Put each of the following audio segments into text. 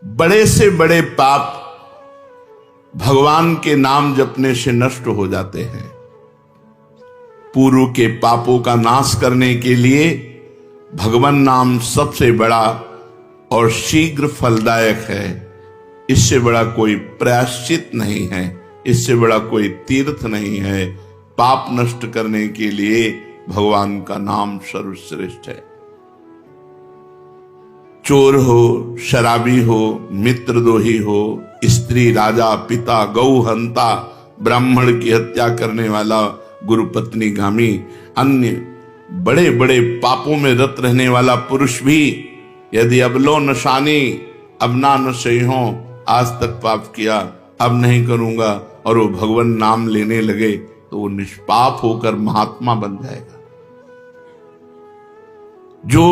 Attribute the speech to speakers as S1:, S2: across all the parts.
S1: बड़े से बड़े पाप भगवान के नाम जपने से नष्ट हो जाते हैं। पूर्व के पापों का नाश करने के लिए भगवान नाम सबसे बड़ा और शीघ्र फलदायक है। इससे बड़ा कोई प्रायश्चित नहीं है, इससे बड़ा कोई तीर्थ नहीं है। पाप नष्ट करने के लिए भगवान का नाम सर्वश्रेष्ठ है। चोर हो, शराबी हो, मित्रद्रोही हो, स्त्री, राजा, पिता, गौ हंता, ब्राह्मण की हत्या करने वाला, गुरुपत्नी गामी, अन्य बड़े बड़े पापों में रत रहने वाला पुरुष भी यदि अबलो नशानी अब ना नशे हो, आज तक पाप किया अब नहीं करूंगा, और वो भगवान नाम लेने लगे तो वो निष्पाप होकर महात्मा बन जाएगा। जो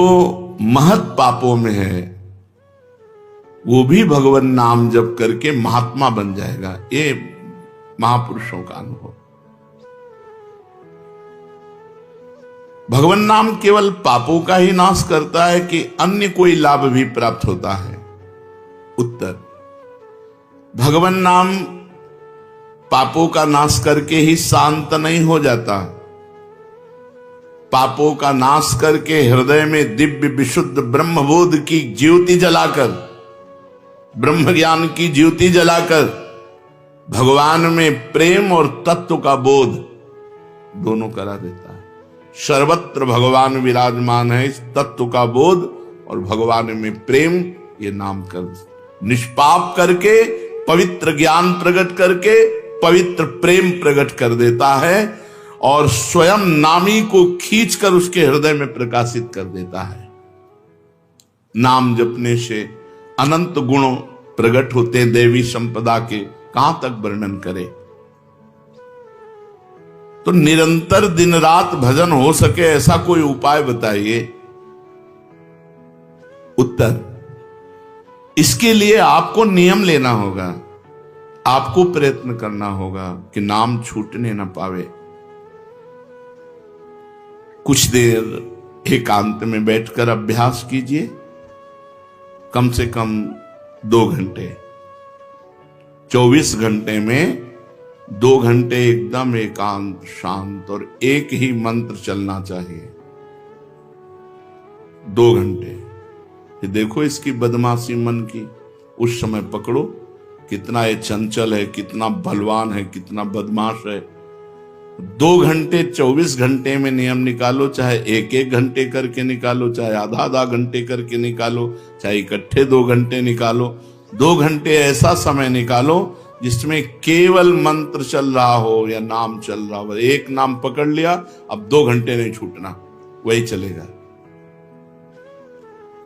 S1: महत पापों में है वो भी भगवान नाम जप करके महात्मा बन जाएगा। ये महापुरुषों का अनुभव। भगवान नाम केवल पापों का ही नाश करता है कि अन्य कोई लाभ भी प्राप्त होता है? उत्तर, भगवान नाम पापों का नाश करके ही शांत नहीं हो जाता। पापों का नाश करके हृदय में दिव्य विशुद्ध ब्रह्मबोध की ज्योति जलाकर, ब्रह्म ज्ञान की ज्योति जलाकर भगवान में प्रेम और तत्व का बोध दोनों करा देता है। सर्वत्र भगवान विराजमान है। इस तत्व का बोध और भगवान में प्रेम, ये नाम कर निष्पाप करके पवित्र ज्ञान प्रकट करके पवित्र प्रेम प्रकट कर देता है और स्वयं नामी को खींचकर उसके हृदय में प्रकाशित कर देता है। नाम जपने से अनंत गुण प्रकट होते हैं देवी संपदा के, कहां तक वर्णन करें। तो निरंतर दिन रात भजन हो सके ऐसा कोई उपाय बताइए। उत्तर, इसके लिए आपको नियम लेना होगा, आपको प्रयत्न करना होगा कि नाम छूटने न पावे। कुछ देर एकांत में बैठकर अभ्यास कीजिए, कम से कम 2 घंटे। 24 घंटे में 2 घंटे एकदम एकांत शांत और एक ही मंत्र चलना चाहिए। 2 घंटे। ये देखो इसकी बदमाशी मन की, उस समय पकड़ो कितना ये चंचल है, कितना बलवान है, कितना बदमाश है। 2 घंटे 24 घंटे में नियम निकालो, चाहे 1-1 घंटे करके निकालो, चाहे आधा घंटे करके निकालो, चाहे इकट्ठे 2 घंटे निकालो। 2 घंटे ऐसा समय निकालो जिसमें केवल मंत्र चल रहा हो या नाम चल रहा हो। एक नाम पकड़ लिया, अब 2 घंटे नहीं छूटना, वही चलेगा।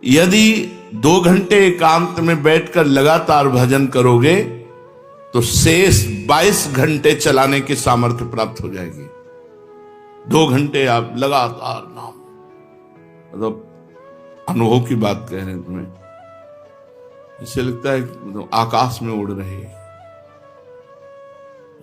S1: यदि 2 घंटे एकांत में बैठकर लगातार भजन करोगे तो शेष 22 घंटे चलाने की सामर्थ्य प्राप्त हो जाएगी। 2 घंटे आप लगातार नाम, मतलब अनुभव की बात कह रहे हैं तुम्हें, इससे लगता है मतलब आकाश में उड़ रहे हैं,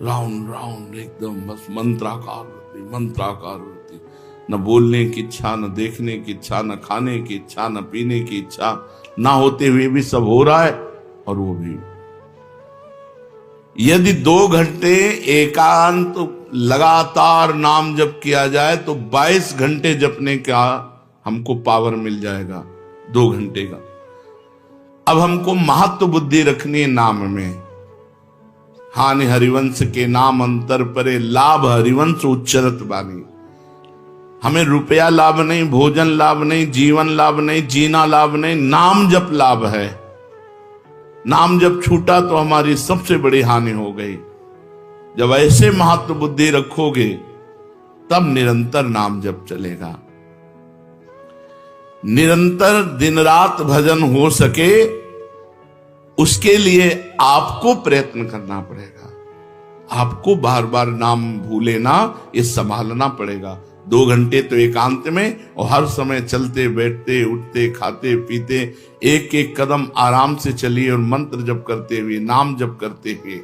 S1: राउंड राउंड एकदम, बस मंत्राकार वृत्ति, न बोलने की इच्छा, न देखने की इच्छा, न खाने की इच्छा, न पीने की इच्छा, ना होते हुए भी सब हो रहा है। और वो भी यदि 2 घंटे एकांत लगातार नाम जप किया जाए तो 22 घंटे जपने का हमको पावर मिल जाएगा 2 घंटे का। अब हमको महत्व बुद्धि रखनी है नाम में। हानि हरिवंश के नाम अंतर परे, लाभ हरिवंश उच्चरत बानी। हमें रुपया लाभ नहीं, भोजन लाभ नहीं, जीवन लाभ नहीं, जीना लाभ नहीं, नाम जप लाभ है। नाम जब छूटा तो हमारी सबसे बड़ी हानि हो गई। जब ऐसे महत्व बुद्धि रखोगे तब निरंतर नाम जप चलेगा। निरंतर दिन रात भजन हो सके उसके लिए आपको प्रयत्न करना पड़ेगा। आपको बार बार नाम भूले ना, ये संभालना पड़ेगा। 2 घंटे तो एकांत में, और हर समय चलते बैठते उठते खाते पीते एक एक कदम आराम से चलिए और मंत्र जप करते हुए, नाम जप करते हुए।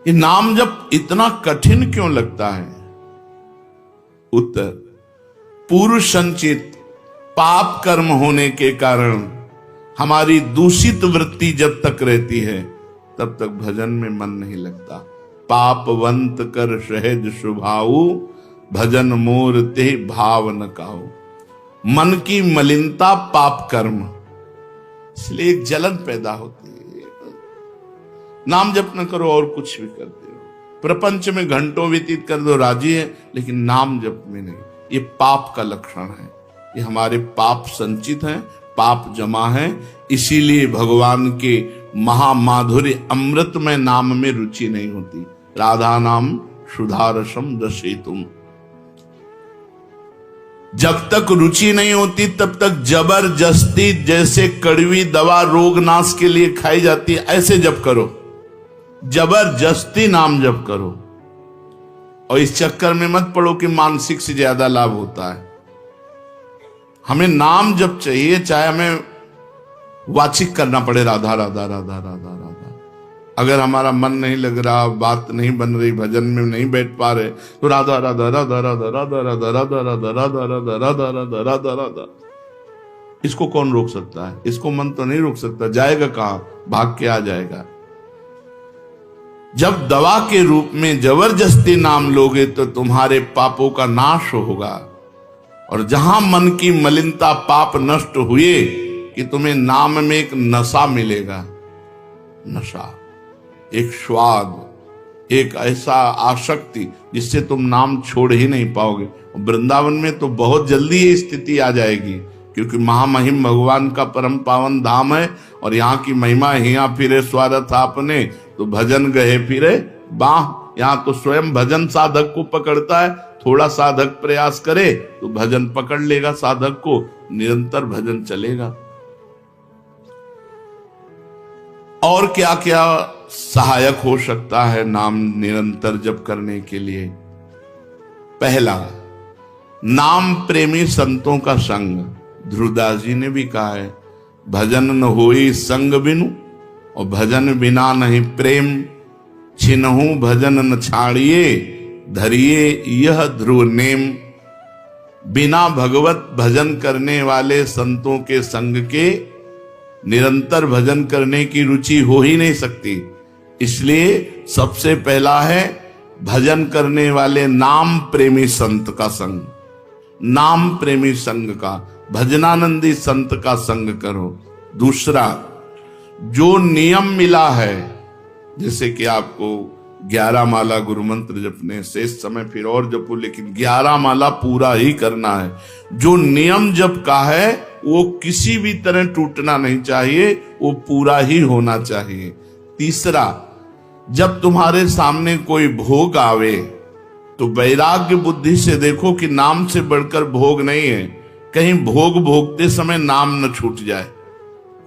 S1: ये नाम जप इतना कठिन क्यों लगता है? उत्तर, पूर्व संचित पाप कर्म होने के कारण हमारी दूषित वृत्ति जब तक रहती है तब तक भजन में मन नहीं लगता। पापवंत कर सहज स्वभाऊ, भजन मोर ते भाव न काऊ। मन की मलिनता पाप कर्म, इसलिए एक जलन पैदा होती है। नाम जप न करो और कुछ भी करते हो, प्रपंच में घंटों व्यतीत कर दो, राजी है, लेकिन नाम जप में नहीं। ये पाप का लक्षण है। ये हमारे पाप संचित हैं, पाप जमा है। इसीलिए भगवान के महामाधुर्य अमृतमय नाम में रुचि नहीं होती। राधा नाम सुधारसम दशेतुम। जब तक रुचि नहीं होती तब तक जबरदस्ती, जैसे कड़वी दवा रोग नाश के लिए खाई जाती है, ऐसे जप करो, जबरदस्ती नाम जप करो। और इस चक्कर में मत पड़ो कि मानसिक से ज्यादा लाभ होता है। हमें नाम जप चाहिए, चाहे हमें वाचिक करना पड़े, राधा राधा राधा राधा राधा। अगर हमारा मन नहीं लग रहा, बात नहीं बन रही, भजन में नहीं बैठ पा रहे, तो राधा राधा राधा राधा राधा राधा राधा राधा राधा राधा राधा राधा राधा राधा। इसको कौन रोक सकता है? इसको मन तो नहीं रोक सकता। जाएगा कहां? भाग के आ जाएगा। जब दवा के रूप में जबरदस्ती नाम लोगे तो तुम्हारे पापों का नाश होगा। और जहां मन की मलिनता, पाप नष्ट हुए कि तुम्हें नाम में एक नशा मिलेगा। नशा, एक स्वाद, एक ऐसा आसक्ति जिससे तुम नाम छोड़ ही नहीं पाओगे। वृंदावन में तो बहुत जल्दी ये स्थिति आ जाएगी, क्योंकि महामहिम भगवान का परम पावन धाम है। और यहाँ की महिमा, हिया फिरे स्वार्थ आपने, तो भजन गए फिरे बाह। यहाँ तो स्वयं भजन साधक को पकड़ता है। थोड़ा साधक प्रयास करे तो भजन पकड़ लेगा साधक को, निरंतर भजन चलेगा। और क्या क्या सहायक हो सकता है नाम निरंतर जप करने के लिए? पहला, नाम प्रेमी संतों का संग। ध्रुवदास जी ने भी कहा है, भजन न होई संग बिनु, और भजन बिना नहीं प्रेम। छिनहु भजन न छाड़िए, धरिए यह ध्रुव नेम। बिना भगवत भजन करने वाले संतों के संग के निरंतर भजन करने की रुचि हो ही नहीं सकती। इसलिए सबसे पहला है भजन करने वाले नाम प्रेमी संत का संग। नाम प्रेमी संग का, भजनानंदी संत का संग करो। दूसरा, जो नियम मिला है, जैसे कि आपको 11 माला गुरु मंत्र जपने, शेष समय फिर और जपो, लेकिन 11 माला पूरा ही करना है। जो नियम जप का है वो किसी भी तरह टूटना नहीं चाहिए, वो पूरा ही होना चाहिए। तीसरा, जब तुम्हारे सामने कोई भोग आवे तो वैराग्य बुद्धि से देखो कि नाम से बढ़कर भोग नहीं है। कहीं भोग भोगते समय नाम न छूट जाए।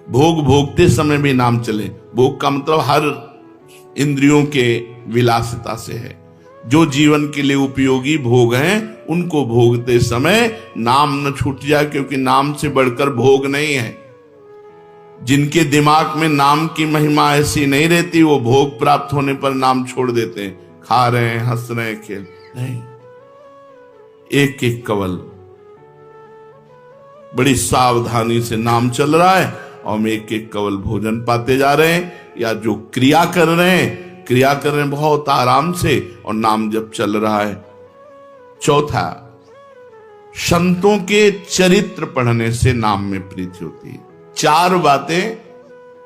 S1: भोग भोगते समय भी नाम चले। भोग का मतलब हर इंद्रियों के विलासिता से है। जो जीवन के लिए उपयोगी भोग हैं, उनको भोगते समय नाम न छूट जाए, क्योंकि नाम से बढ़कर भोग नहीं है। जिनके दिमाग में नाम की महिमा ऐसी नहीं रहती, वो भोग प्राप्त होने पर नाम छोड़ देते हैं। खा रहे हैं, हंस रहे हैं, खेल नहीं। एक एक कवल बड़ी सावधानी से नाम चल रहा है, और हम एक एक कवल भोजन पाते जा रहे हैं, या जो क्रिया कर रहे हैं बहुत आराम से, और नाम जब चल रहा है। चौथा, संतों के चरित्र पढ़ने से नाम में प्रीति होती है। 4 बातें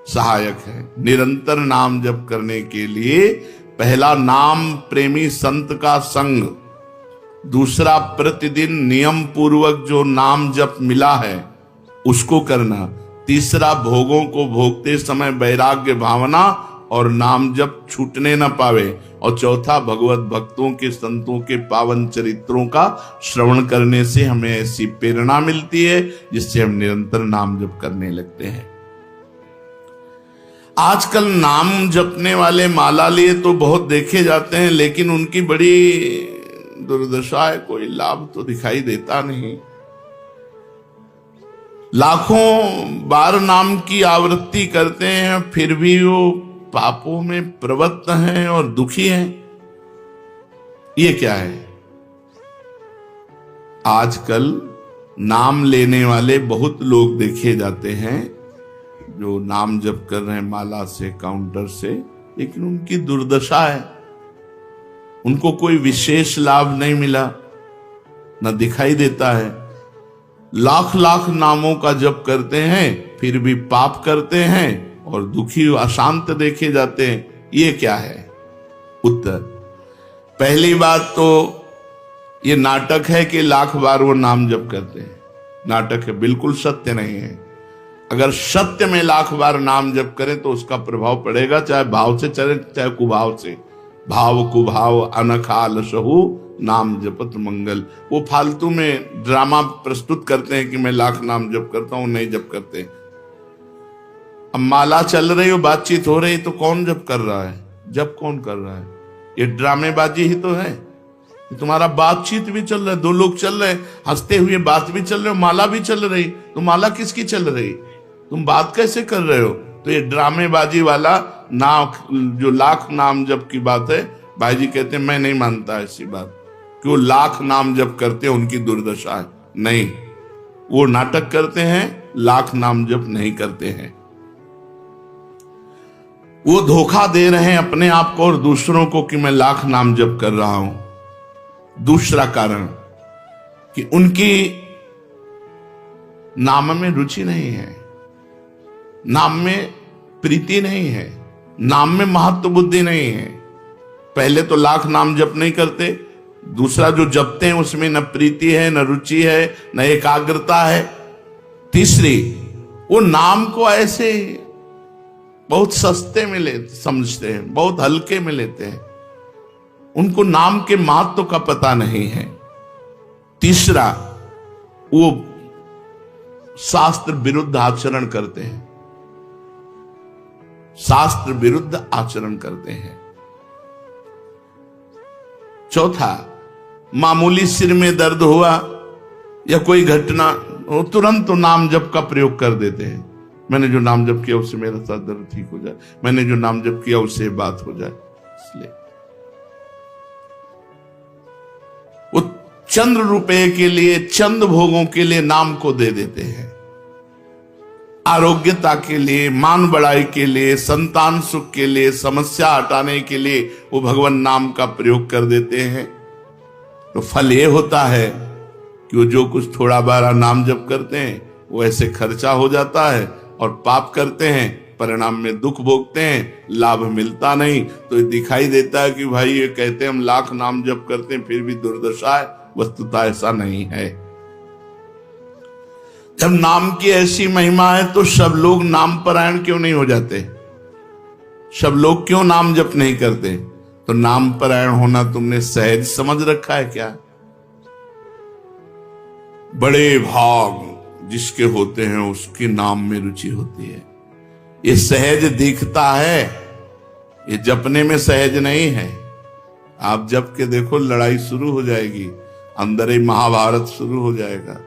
S1: सहायक है निरंतर नाम जप करने के लिए। पहला, नाम प्रेमी संत का संग। दूसरा, प्रतिदिन नियम पूर्वक जो नाम जप मिला है उसको करना। तीसरा, भोगों को भोगते समय वैराग्य भावना और नाम जप छूटने न पावे। और चौथा, भगवत भक्तों के, संतों के पावन चरित्रों का श्रवण करने से हमें ऐसी प्रेरणा मिलती है जिससे हम निरंतर नाम जप करने लगते हैं। आजकल नाम जपने वाले माला लिए तो बहुत देखे जाते हैं, लेकिन उनकी बड़ी दुर्दशा है, कोई लाभ तो दिखाई देता नहीं। लाखों बार नाम की आवृत्ति करते हैं, फिर भी वो पापों में प्रवृत्त हैं और दुखी हैं। ये क्या है? आजकल नाम लेने वाले बहुत लोग देखे जाते हैं जो नाम जप कर रहे हैं माला से, काउंटर से, लेकिन उनकी दुर्दशा है। उनको कोई विशेष लाभ नहीं मिला, न दिखाई देता है। लाख लाख नामों का जप करते हैं, फिर भी पाप करते हैं और दुखी अशांत देखे जाते हैं। ये क्या है? उत्तर, पहली बात तो ये नाटक है कि लाख बार वो नाम जप करते हैं। नाटक है, बिल्कुल सत्य नहीं है। अगर सत्य में लाख बार नाम जप करें तो उसका प्रभाव पड़ेगा, चाहे भाव से चले चाहे कुभाव से। भाव कुभाव अनखाल सहु नाम जपत मंगल। वो फालतू में ड्रामा प्रस्तुत करते हैं कि मैं लाख नाम जप करता हूं, नहीं जप करते। अब माला चल रही हो, बातचीत हो रही, तो कौन जप कर रहा है? जप कौन कर रहा है? ये ड्रामेबाजी ही तो है। तुम्हारा बातचीत भी चल रहा है, दो लोग चल रहे, हंसते हुए बात भी चल रहे, माला भी चल रही। तो माला किसकी चल रही? तुम बात कैसे कर रहे हो? तो ये ड्रामेबाजी वाला जो लाख नाम जप की बात है, भाई जी कहते हैं मैं नहीं मानता ऐसी बात कि वो लाख नाम जप करते हैं उनकी दुर्दशा है। नहीं, वो नाटक करते हैं, लाख नाम जप नहीं करते हैं। वो धोखा दे रहे हैं अपने आप को और दूसरों को कि मैं लाख नाम जप कर रहा हूं। दूसरा कारण कि उनकी नाम में रुचि नहीं है, नाम में प्रीति नहीं है, नाम में महत्व बुद्धि नहीं है। पहले तो लाख नाम जप नहीं करते, दूसरा जो जपते हैं उसमें न प्रीति है, न रुचि है, न एकाग्रता है। तीसरी, वो नाम को ऐसे बहुत सस्ते में समझते हैं, बहुत हल्के में लेते हैं, उनको नाम के महत्व का पता नहीं है। तीसरा, वो शास्त्र विरुद्ध आचरण करते हैं, शास्त्र विरुद्ध आचरण करते हैं। चौथा, मामूली सिर में दर्द हुआ या कोई घटना, वो तुरंत तो नाम जप का प्रयोग कर देते हैं। मैंने जो नाम जप किया उससे मेरा सर दर्द ठीक हो जाए, मैंने जो नाम जप किया उससे बात हो जाए। इसलिए वो चंद रुपए के लिए, चंद भोगों के लिए नाम को दे देते हैं। आरोग्यता के लिए, मान बढ़ाई के लिए, संतान सुख के लिए, समस्या हटाने के लिए वो भगवान नाम का प्रयोग कर देते हैं। तो फल ये होता है कि वो जो कुछ थोड़ा बारा नाम जप करते हैं वो ऐसे खर्चा हो जाता है, और पाप करते हैं, परिणाम में दुख भोगते हैं, लाभ मिलता नहीं। तो ये दिखाई देता है कि भाई ये कहते हैं हम लाख नाम जप करते हैं फिर भी दुर्दशा है। वस्तुतः ऐसा नहीं है। जब नाम की ऐसी महिमा है तो सब लोग नाम परायण क्यों नहीं हो जाते? सब लोग क्यों नाम जप नहीं करते? तो नाम परायण होना तुमने सहज समझ रखा है क्या? बड़े भाग जिसके होते हैं उसके नाम में रुचि होती है। ये सहज दिखता है, ये जपने में सहज नहीं है। आप जप के देखो, लड़ाई शुरू हो जाएगी, अंदर ही महाभारत शुरू हो जाएगा।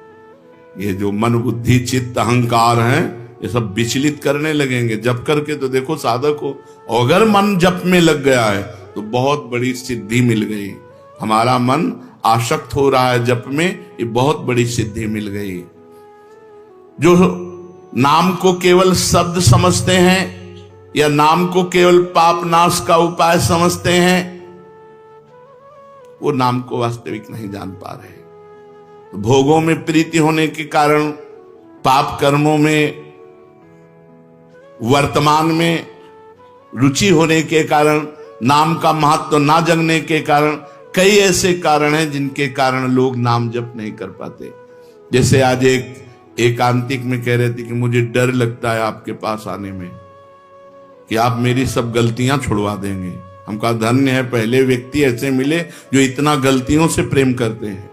S1: ये जो मन बुद्धि चित्त अहंकार हैं, ये सब विचलित करने लगेंगे। जप करके तो देखो साधक को, अगर मन जप में लग गया है तो बहुत बड़ी सिद्धि मिल गई। हमारा मन आसक्त हो रहा है जप में, ये बहुत बड़ी सिद्धि मिल गई। जो नाम को केवल शब्द समझते हैं या नाम को केवल पाप नाश का उपाय समझते हैं, वो नाम को वास्तविक नहीं जान पा रहे। तो भोगों में प्रीति होने के कारण, पाप कर्मों में, वर्तमान में रुचि होने के कारण, नाम का महत्व ना जानने के कारण, कई ऐसे कारण हैं जिनके कारण लोग नाम जप नहीं कर पाते। जैसे आज एक एकांतिक में कह रहे थे कि मुझे डर लगता है आपके पास आने में कि आप मेरी सब गलतियां छुड़वा देंगे। हम कहा धन्य है, पहले व्यक्ति ऐसे मिले जो इतना गलतियों से प्रेम करते हैं,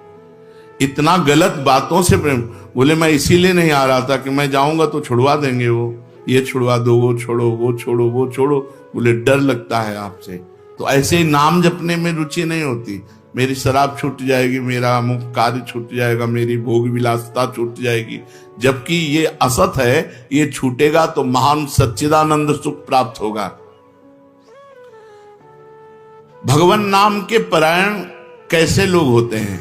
S1: इतना गलत बातों से प्रेम। बोले मैं इसीलिए नहीं आ रहा था कि मैं जाऊंगा तो छुड़वा देंगे, वो ये छुड़वा दो, वो छोड़ो, वो छोड़ो, वो छोड़ो। बोले डर लगता है आपसे। तो ऐसे ही नाम जपने में रुचि नहीं होती। मेरी शराब छूट जाएगी, मेरा अमुक कार्य छूट जाएगा, मेरी भोग विलासता छूट जाएगी। जबकि ये असत है, ये छूटेगा तो महान सच्चिदानंद सुख प्राप्त होगा। भगवान नाम के परायण कैसे लोग होते हैं?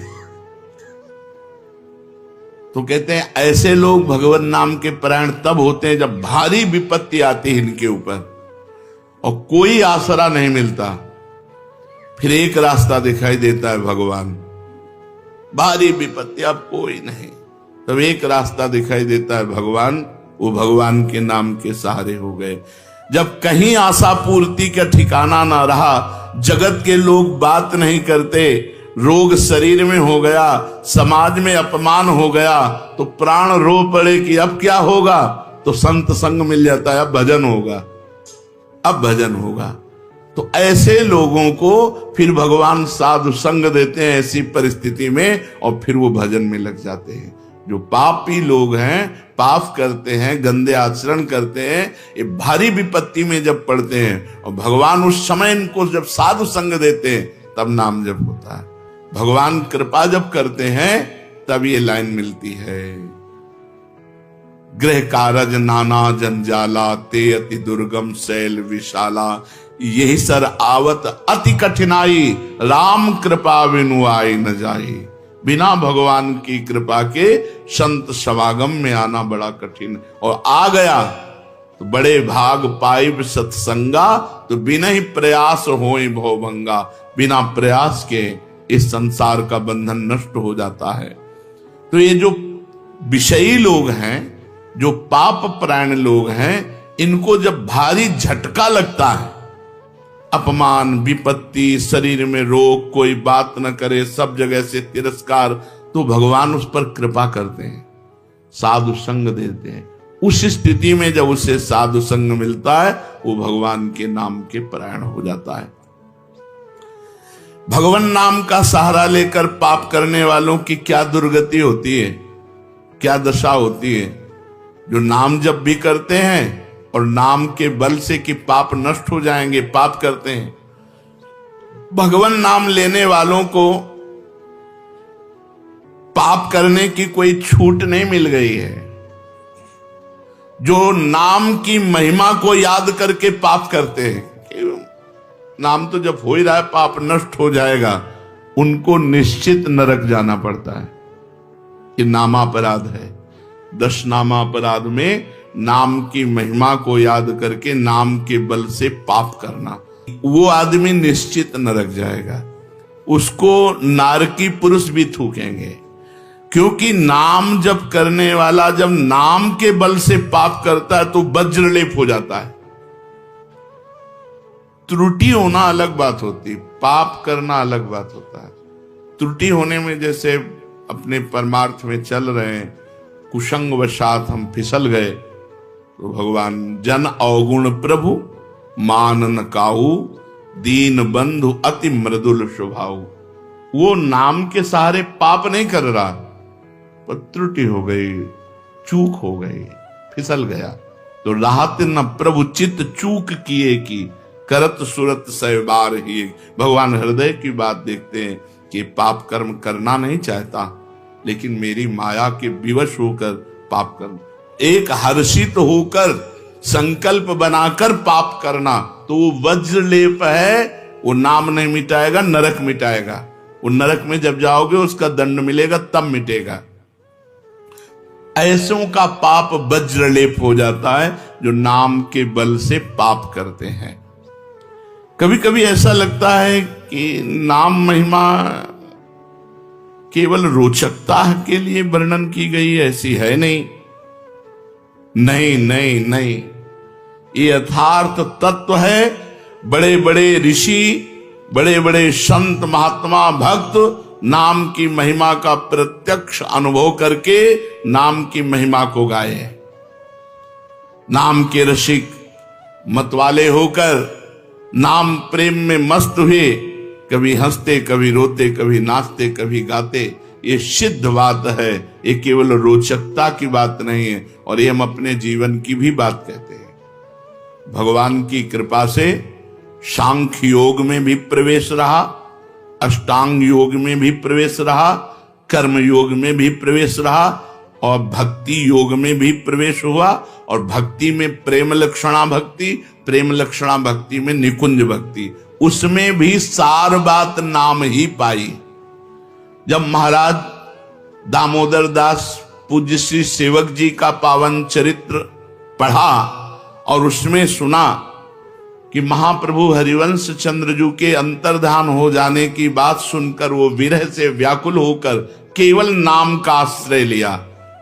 S1: तो कहते हैं ऐसे लोग भगवान नाम के परायण तब होते हैं जब भारी विपत्ति आती है इनके ऊपर और कोई आसरा नहीं मिलता। फिर एक रास्ता दिखाई देता है भगवान, भारी विपत्ति अब कोई नहीं, तब एक रास्ता दिखाई देता है भगवान, वो भगवान के नाम के सहारे हो गए। जब कहीं आशा पूर्ति का ठिकाना ना रहा, जगत के लोग बात नहीं करते, रोग शरीर में हो गया, समाज में अपमान हो गया, तो प्राण रो पड़े कि अब क्या होगा, तो संत संग मिल जाता है, अब भजन होगा, अब भजन होगा। तो ऐसे लोगों को फिर भगवान साधु संग देते हैं ऐसी परिस्थिति में, और फिर वो भजन में लग जाते हैं। जो पापी लोग हैं, पाप करते हैं, गंदे आचरण करते हैं, ये भारी विपत्ति में जब पड़ते हैं और भगवान उस समय इनको जब साधु संग देते हैं तब नाम जप होता है। भगवान कृपा जब करते हैं तब ये लाइन मिलती है, गृह कारज नाना जंजाला, ते अति दुर्गम शैल विशाला, यही सर आवत अति कठिनाई, राम कृपा बिनु आई न जाई। बिना भगवान की कृपा के संत समागम में आना बड़ा कठिन, और आ गया तो बड़े भाग पाइब सत्संगा, तो बिना ही प्रयास होए भवभंगा। बिना प्रयास के इस संसार का बंधन नष्ट हो जाता है। तो ये जो विषयी लोग हैं, जो पाप परायण लोग हैं, इनको जब भारी झटका लगता है, अपमान, विपत्ति, शरीर में रोग, कोई बात न करे, सब जगह से तिरस्कार, तो भगवान उस पर कृपा करते हैं, साधु संग देते हैं। उस स्थिति में जब उसे साधु संग मिलता है, वो भगवान के नाम के परायण हो जाता है। भगवान नाम का सहारा लेकर पाप करने वालों की क्या दुर्गति होती है, क्या दशा होती है। जो नाम जब भी करते हैं और नाम के बल से कि पाप नष्ट हो जाएंगे, पाप करते हैं। भगवान नाम लेने वालों को पाप करने की कोई छूट नहीं मिल गई है। जो नाम की महिमा को याद करके पाप करते हैं, नाम तो जब हो ही रहा है पाप नष्ट हो जाएगा, उनको निश्चित नरक जाना पड़ता है। ये नामापराध है। 10 नामापराध में नाम की महिमा को याद करके नाम के बल से पाप करना, वो आदमी निश्चित नरक जाएगा। उसको नारकी पुरुष भी थूकेंगे, क्योंकि नाम जप करने वाला जब नाम के बल से पाप करता है तो वज्रलेप हो जाता है। त्रुटि होना अलग बात होती, पाप करना अलग बात होता है। त्रुटि होने में जैसे अपने परमार्थ में चल रहे हैं, कुसंग वशात हम फिसल गए, तो भगवान जन अवगुण प्रभु मान न काहू, दीन बंधु अति मृदुल स्वभाव। वो नाम के सहारे पाप नहीं कर रहा, पर त्रुटि हो गई, चूक हो गई, फिसल गया। तो राहत न प्रभु चित्त चूक किए की, करत सुरत सहबार ही। भगवान हृदय की बात देखते हैं कि पाप कर्म करना नहीं चाहता, लेकिन मेरी माया के विवश होकर पाप करना, एक हर्षित होकर संकल्प बनाकर पाप करना, तो वो वज्रलेप है। वो नाम नहीं मिटाएगा, नरक मिटाएगा। वो नरक में जब जाओगे उसका दंड मिलेगा, तब मिटेगा। ऐसों का पाप वज्रलेप हो जाता है जो नाम के बल से पाप करते हैं। कभी कभी ऐसा लगता है कि नाम महिमा केवल रोचकता के लिए वर्णन की गई, ऐसी है नहीं। नहीं नहीं नहीं, ये यथार्थ तत्व है। बड़े बड़े ऋषि, बड़े बड़े संत, महात्मा, भक्त नाम की महिमा का प्रत्यक्ष अनुभव करके नाम की महिमा को गाए। नाम के रसिक मतवाले होकर नाम प्रेम में मस्त हुए, कभी हंसते, कभी रोते, कभी नाचते, कभी गाते। ये सिद्ध बात है, ये केवल रोचकता की बात नहीं है, और ये हम अपने जीवन की भी बात कहते हैं। भगवान की कृपा से सांख्य योग में भी प्रवेश रहा, अष्टांग योग में भी प्रवेश रहा, कर्म योग में भी प्रवेश रहा, और भक्ति योग में भी प्रवेश हुआ। और भक्ति में प्रेम लक्षणा भक्ति, प्रेम लक्षणा भक्ति में निकुंज भक्ति, उसमें भी सार बात नाम ही पाई। जब महाराज दामोदर दास पूज्य श्री सेवक जी का पावन चरित्र पढ़ा और उसमें सुना कि महाप्रभु हरिवंश चंद्रजू के अंतर्धान हो जाने की बात सुनकर वो विरह से व्याकुल होकर केवल नाम का आश्रय लिया,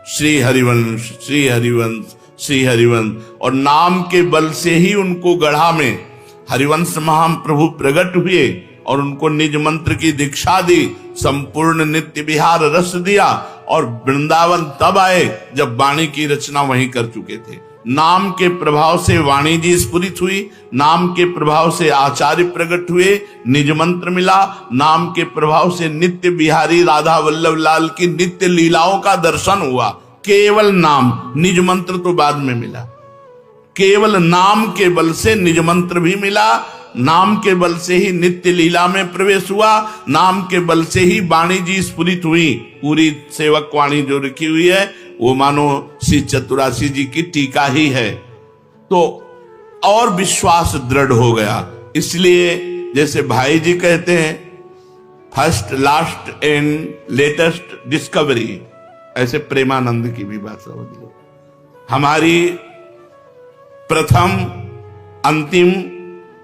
S1: श्री हरिवंश श्री हरिवंश श्री हरिवंश, और नाम के बल से ही उनको गढ़ा में हरिवंश महाप्रभु प्रकट हुए और उनको निज मंत्र की दीक्षा दी, संपूर्ण नित्य विहार रस दिया और वृंदावन तब आए जब वाणी की रचना वहीं कर चुके थे। नाम के प्रभाव से वाणी जी स्फुरित हुई, नाम के प्रभाव से आचार्य प्रकट हुए, निज मंत्र मिला, नाम के प्रभाव से नित्य बिहारी राधा वल्लभ लाल की नित्य लीलाओं का दर्शन हुआ। केवल नाम, निज मंत्र तो बाद में मिला। केवल नाम के बल से निज मंत्र भी मिला, नाम के बल से ही नित्य लीला में प्रवेश हुआ, नाम के बल से ही वाणी जी स्फुरित हुई। पूरी सेवक वाणी जो लिखी हुई है वो मानो श्री चतुरासी जी की टीका ही है, तो और विश्वास दृढ़ हो गया। इसलिए जैसे भाई जी कहते हैं first last and latest discovery, ऐसे प्रेमानंद की भी बात समझ लो। हमारी प्रथम अंतिम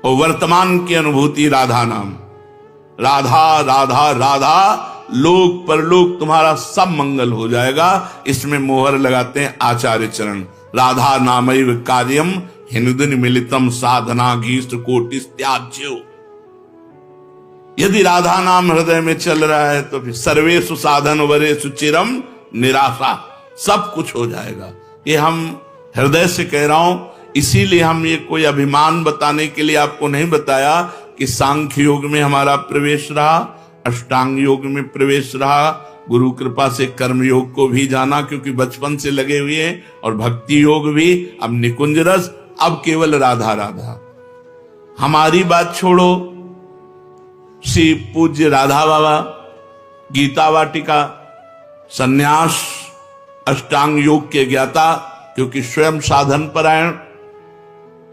S1: और वर्तमान की अनुभूति राधा नाम, राधा राधा राधा, लोक परलोक तुम्हारा सब मंगल हो जाएगा। इसमें मोहर लगाते हैं आचार्य चरण, राधा नामैव कार्यम हिंदुन मिलितम साधना गीत कोटि त्याज्यो। यदि राधा नाम हृदय में चल रहा है तो फिर सर्वेषु साधन वरेषु चिरम निराशा, सब कुछ हो जाएगा। ये हम हृदय से कह रहा हूं, इसीलिए हम ये कोई अभिमान बताने के लिए आपको नहीं बताया कि सांख्य योग में हमारा प्रवेश रहा, अष्टांग योग में प्रवेश रहा, गुरु कृपा से कर्म योग को भी जाना क्योंकि बचपन से लगे हुए हैं, और भक्ति योग भी, अब निकुंज रस, अब केवल राधा राधा। हमारी बात छोड़ो, श्री पूज्य राधा बाबा गीता वाटिका सन्यास अष्टांग योग के ज्ञाता, क्योंकि स्वयं साधन परायण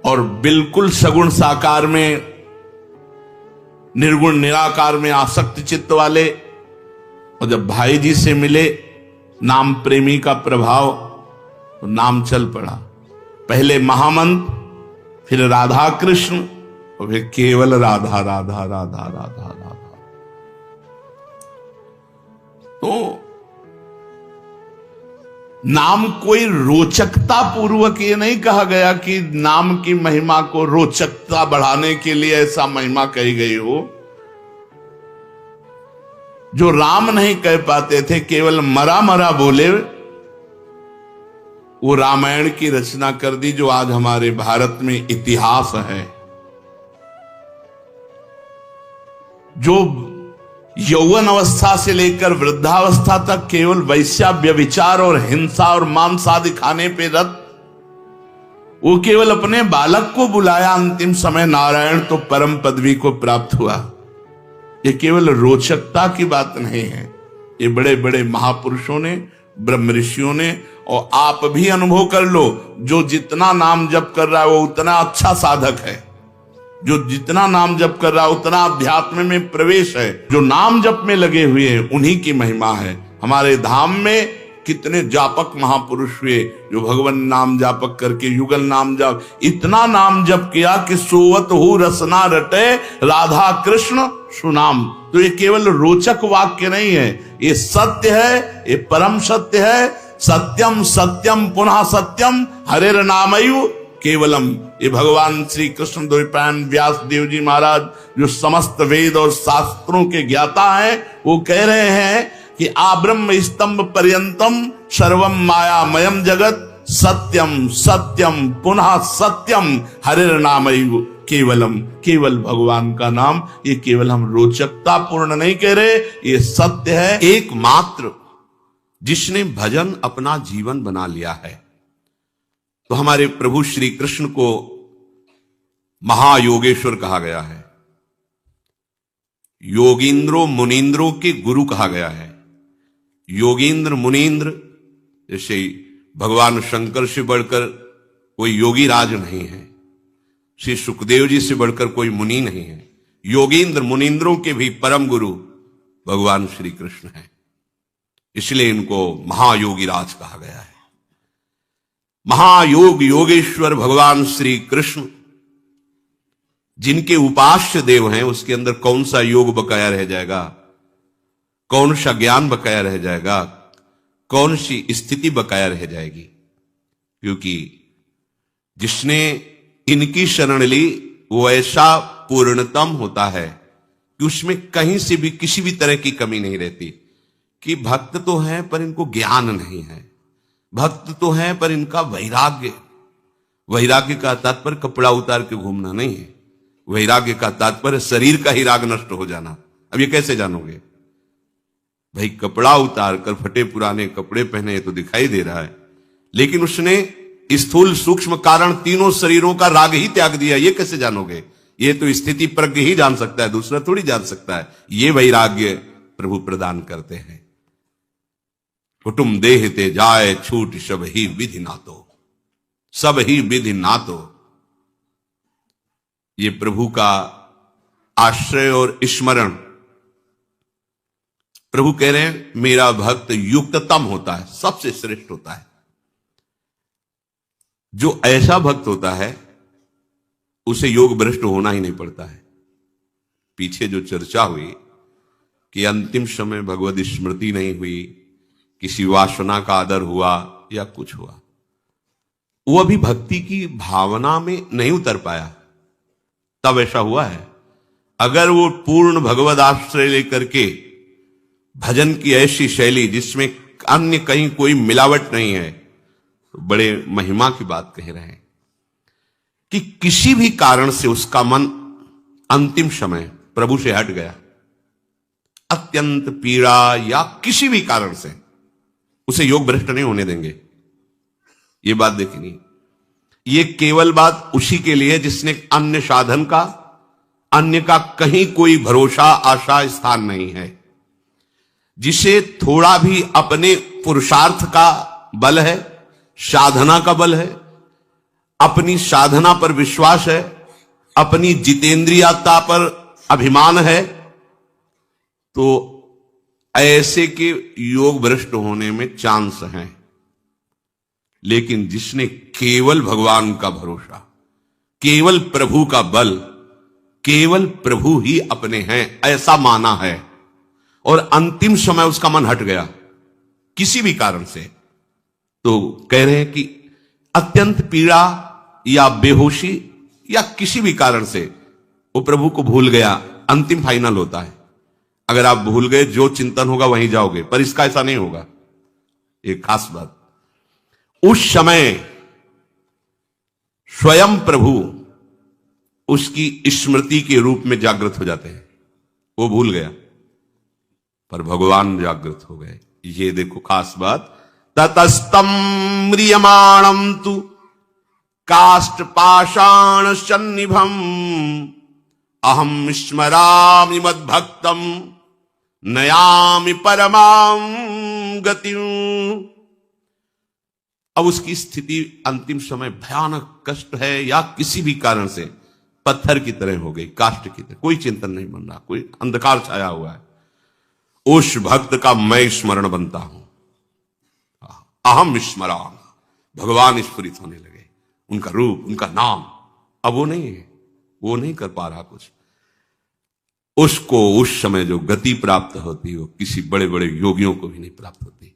S1: और बिल्कुल सगुण साकार में, निर्गुण निराकार में आसक्त चित्त वाले, और जब भाई जी से मिले नाम प्रेमी का प्रभाव, तो नाम चल पड़ा। पहले महामंत्र, फिर राधा कृष्ण, और फिर केवल राधा राधा राधा राधा राधा। तो नाम कोई रोचकता पूर्वक ये नहीं कहा गया कि नाम की महिमा को रोचकता बढ़ाने के लिए ऐसा महिमा कही गई हो। जो राम नहीं कह पाते थे, केवल मरा मरा बोले, वो रामायण की रचना कर दी जो आज हमारे भारत में इतिहास है। जो यौवन अवस्था से लेकर वृद्धावस्था तक केवल वैश्या व्यभिचार और हिंसा और मांस आदि खाने पे रत, वो केवल अपने बालक को बुलाया अंतिम समय, नारायण तो परम पदवी को प्राप्त हुआ। ये केवल रोचकता की बात नहीं है, ये बड़े बड़े महापुरुषों ने, ब्रह्म ऋषियों ने, और आप भी अनुभव कर लो, जो जितना नाम जप कर रहा है वो उतना अच्छा साधक है, जो जितना नाम जप कर रहा है उतना अध्यात्म में प्रवेश है। जो नाम जप में लगे हुए हैं उन्हीं की महिमा है। हमारे धाम में कितने जापक महापुरुष हुए जो भगवान नाम जापक करके युगल नाम जप, इतना नाम जप किया कि सोवत हो रसना रटे राधा कृष्ण सुनाम। तो ये केवल रोचक वाक्य नहीं है, ये सत्य है, ये परम सत्य है। सत्यम सत्यम पुनः सत्यम हरेर नामयु केवलम। ये भगवान श्री कृष्ण द्वैपायन व्यास देव जी महाराज जो समस्त वेद और शास्त्रों के ज्ञाता हैं, वो कह रहे हैं कि आब्रह्म स्तंभ पर्यंतम सर्वम मायामयम जगत सत्यम सत्यम पुनः सत्यम हरिर नामयु केवलम। केवल भगवान का नाम, ये केवल हम रोचकता पूर्ण नहीं कह रहे, ये सत्य है। एकमात्र जिसने भजन अपना जीवन बना लिया है, तो हमारे प्रभु श्री कृष्ण को महायोगेश्वर कहा गया है, योगींद्रो मुनींद्रों के गुरु कहा गया है। योगींद्र मुनींद्र, जैसे भगवान शंकर से बढ़कर कोई योगी राज नहीं है, श्री सुखदेव जी से बढ़कर कोई मुनि नहीं है। योगींद्र मुनींद्रों के भी परम गुरु भगवान श्री कृष्ण है। इसलिए इनको महायोगी राज कहा गया है। महायोग योगेश्वर भगवान श्री कृष्ण जिनके उपास्य देव हैं, उसके अंदर कौन सा योग बकाया रह जाएगा, कौन सा ज्ञान बकाया रह जाएगा, कौन सी स्थिति बकाया रह जाएगी? क्योंकि जिसने इनकी शरण ली वो ऐसा पूर्णतम होता है कि उसमें कहीं से भी किसी भी तरह की कमी नहीं रहती। कि भक्त तो हैं पर इनको ज्ञान नहीं है, भक्त तो हैं पर इनका वैराग्य, वैराग्य का तात्पर्य कपड़ा उतार के घूमना नहीं है, वैराग्य का तात्पर्य शरीर का ही राग नष्ट हो जाना। अब ये कैसे जानोगे भाई? कपड़ा उतार कर फटे पुराने कपड़े पहने तो दिखाई दे रहा है, लेकिन उसने स्थूल सूक्ष्म कारण तीनों शरीरों का राग ही त्याग दिया, ये कैसे जानोगे? ये तो स्थिति प्रज्ञ ही जान सकता है, दूसरा थोड़ी जान सकता है। ये वैराग्य प्रभु प्रदान करते हैं। कुटुम देह ते जाए छूट सब ही विधि नातो, सब ही विधि नातो। ये प्रभु का आश्रय और स्मरण। प्रभु कह रहे हैं मेरा भक्त युक्ततम होता है, सबसे श्रेष्ठ होता है। जो ऐसा भक्त होता है उसे योग भ्रष्ट होना ही नहीं पड़ता है। पीछे जो चर्चा हुई कि अंतिम समय भगवत स्मृति नहीं हुई, किसी वासना का आदर हुआ या कुछ हुआ, वो अभी भक्ति की भावना में नहीं उतर पाया, तब ऐसा हुआ है। अगर वो पूर्ण भगवद आश्रय लेकर के भजन की ऐसी शैली जिसमें अन्य कहीं कोई मिलावट नहीं है, तो बड़े महिमा की बात कह रहे हैं कि किसी भी कारण से उसका मन अंतिम समय प्रभु से हट गया, अत्यंत पीड़ा या किसी भी कारण से, उसे योग भ्रष्ट नहीं होने देंगे। ये बात देखनी, ये केवल बात उसी के लिए जिसने अन्य साधन का, अन्य का कहीं कोई भरोसा आशा स्थान नहीं है, जिसे थोड़ा भी अपने पुरुषार्थ का बल है, साधना का बल है, अपनी साधना पर विश्वास है, अपनी जितेंद्रियता पर अभिमान है, तो ऐसे के योग भ्रष्ट होने में चांस हैं। लेकिन जिसने केवल भगवान का भरोसा, केवल प्रभु का बल, केवल प्रभु ही अपने हैं ऐसा माना है, और अंतिम समय उसका मन हट गया किसी भी कारण से, तो कह रहे हैं कि अत्यंत पीड़ा या बेहोशी या किसी भी कारण से वो प्रभु को भूल गया, अंतिम फाइनल होता है। अगर आप भूल गए जो चिंतन होगा वहीं जाओगे, पर इसका ऐसा नहीं होगा। एक खास बात, उस समय स्वयं प्रभु उसकी स्मृति के रूप में जागृत हो जाते हैं। वो भूल गया पर भगवान जागृत हो गए। ये देखो खास बात, ततस्तम म्रियमाणम तु काष्ठ पाषाण सन्निभम अहम स्मरामि मद्भक्तम नयामि परमां गतिं। अब उसकी स्थिति अंतिम समय भयानक कष्ट है या किसी भी कारण से पत्थर की तरह हो गई, काष्ठ की तरह, कोई चिंतन नहीं बन रहा, कोई अंधकार छाया हुआ है। उस भक्त का मैं स्मरण बनता हूं, अहम स्मराम, भगवान स्फुरित होने लगे, उनका रूप, उनका नाम। अब वो नहीं है, वो नहीं कर पा रहा कुछ। उसको उस समय जो गति प्राप्त होती वो किसी बड़े बड़े योगियों को भी नहीं प्राप्त होती।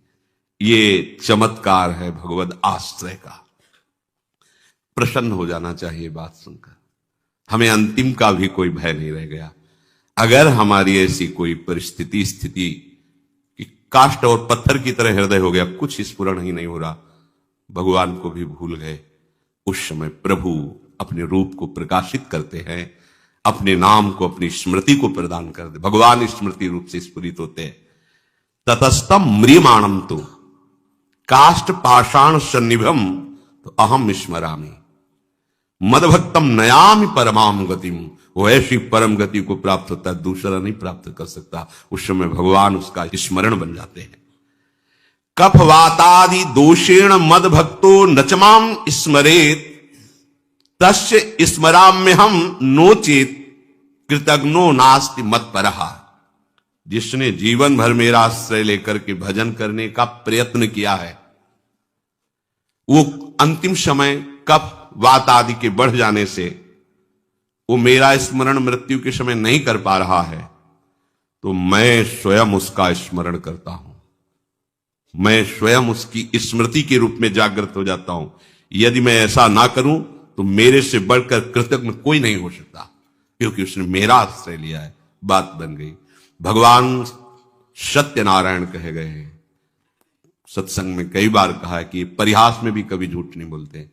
S1: ये चमत्कार है भगवद आश्रय का। प्रसन्न हो जाना चाहिए बात सुनकर। हमें अंतिम का भी कोई भय नहीं रह गया। अगर हमारी ऐसी कोई परिस्थिति स्थिति कि काष्ठ और पत्थर की तरह हृदय हो गया, कुछ स्फुरण ही नहीं हो रहा, भगवान को भी भूल गए, उस समय प्रभु अपने रूप को प्रकाशित करते हैं, अपने नाम को, अपनी स्मृति को प्रदान करते। भगवान स्मृति रूप से स्फुरित होते हैं। ततस्तम म्रियमाणम तो काष्ठ पाषाण सन्निभम तो अहम स्मरामि मदभक्तम नयामि परमाम गतिम। वो ऐसी परम गति को प्राप्त होता है, दूसरा नहीं प्राप्त कर सकता। उस समय भगवान उसका स्मरण बन जाते हैं। कफ वातादि दोषेण मद भक्तो नचमाम स्मरेत तस्य स्मराम्य हम नोचेत कृतज्ञो नास्ति मत परहा। जिसने जीवन भर मेरा आश्रय लेकर के भजन करने का प्रयत्न किया है, वो अंतिम समय कफ वात आदि के बढ़ जाने से वो मेरा स्मरण मृत्यु के समय नहीं कर पा रहा है, तो मैं स्वयं उसका स्मरण करता हूं, मैं स्वयं उसकी स्मृति के रूप में जागृत हो जाता हूं। यदि मैं ऐसा ना करूं तो मेरे से बढ़कर कृतज्ञ कोई नहीं हो सकता, क्योंकि उसने मेरा आश्रय लिया है। बात बन गई। भगवान सत्यनारायण कहे गए हैं। सत्संग में कई बार कहा है कि परिहास में भी कभी झूठ नहीं बोलते।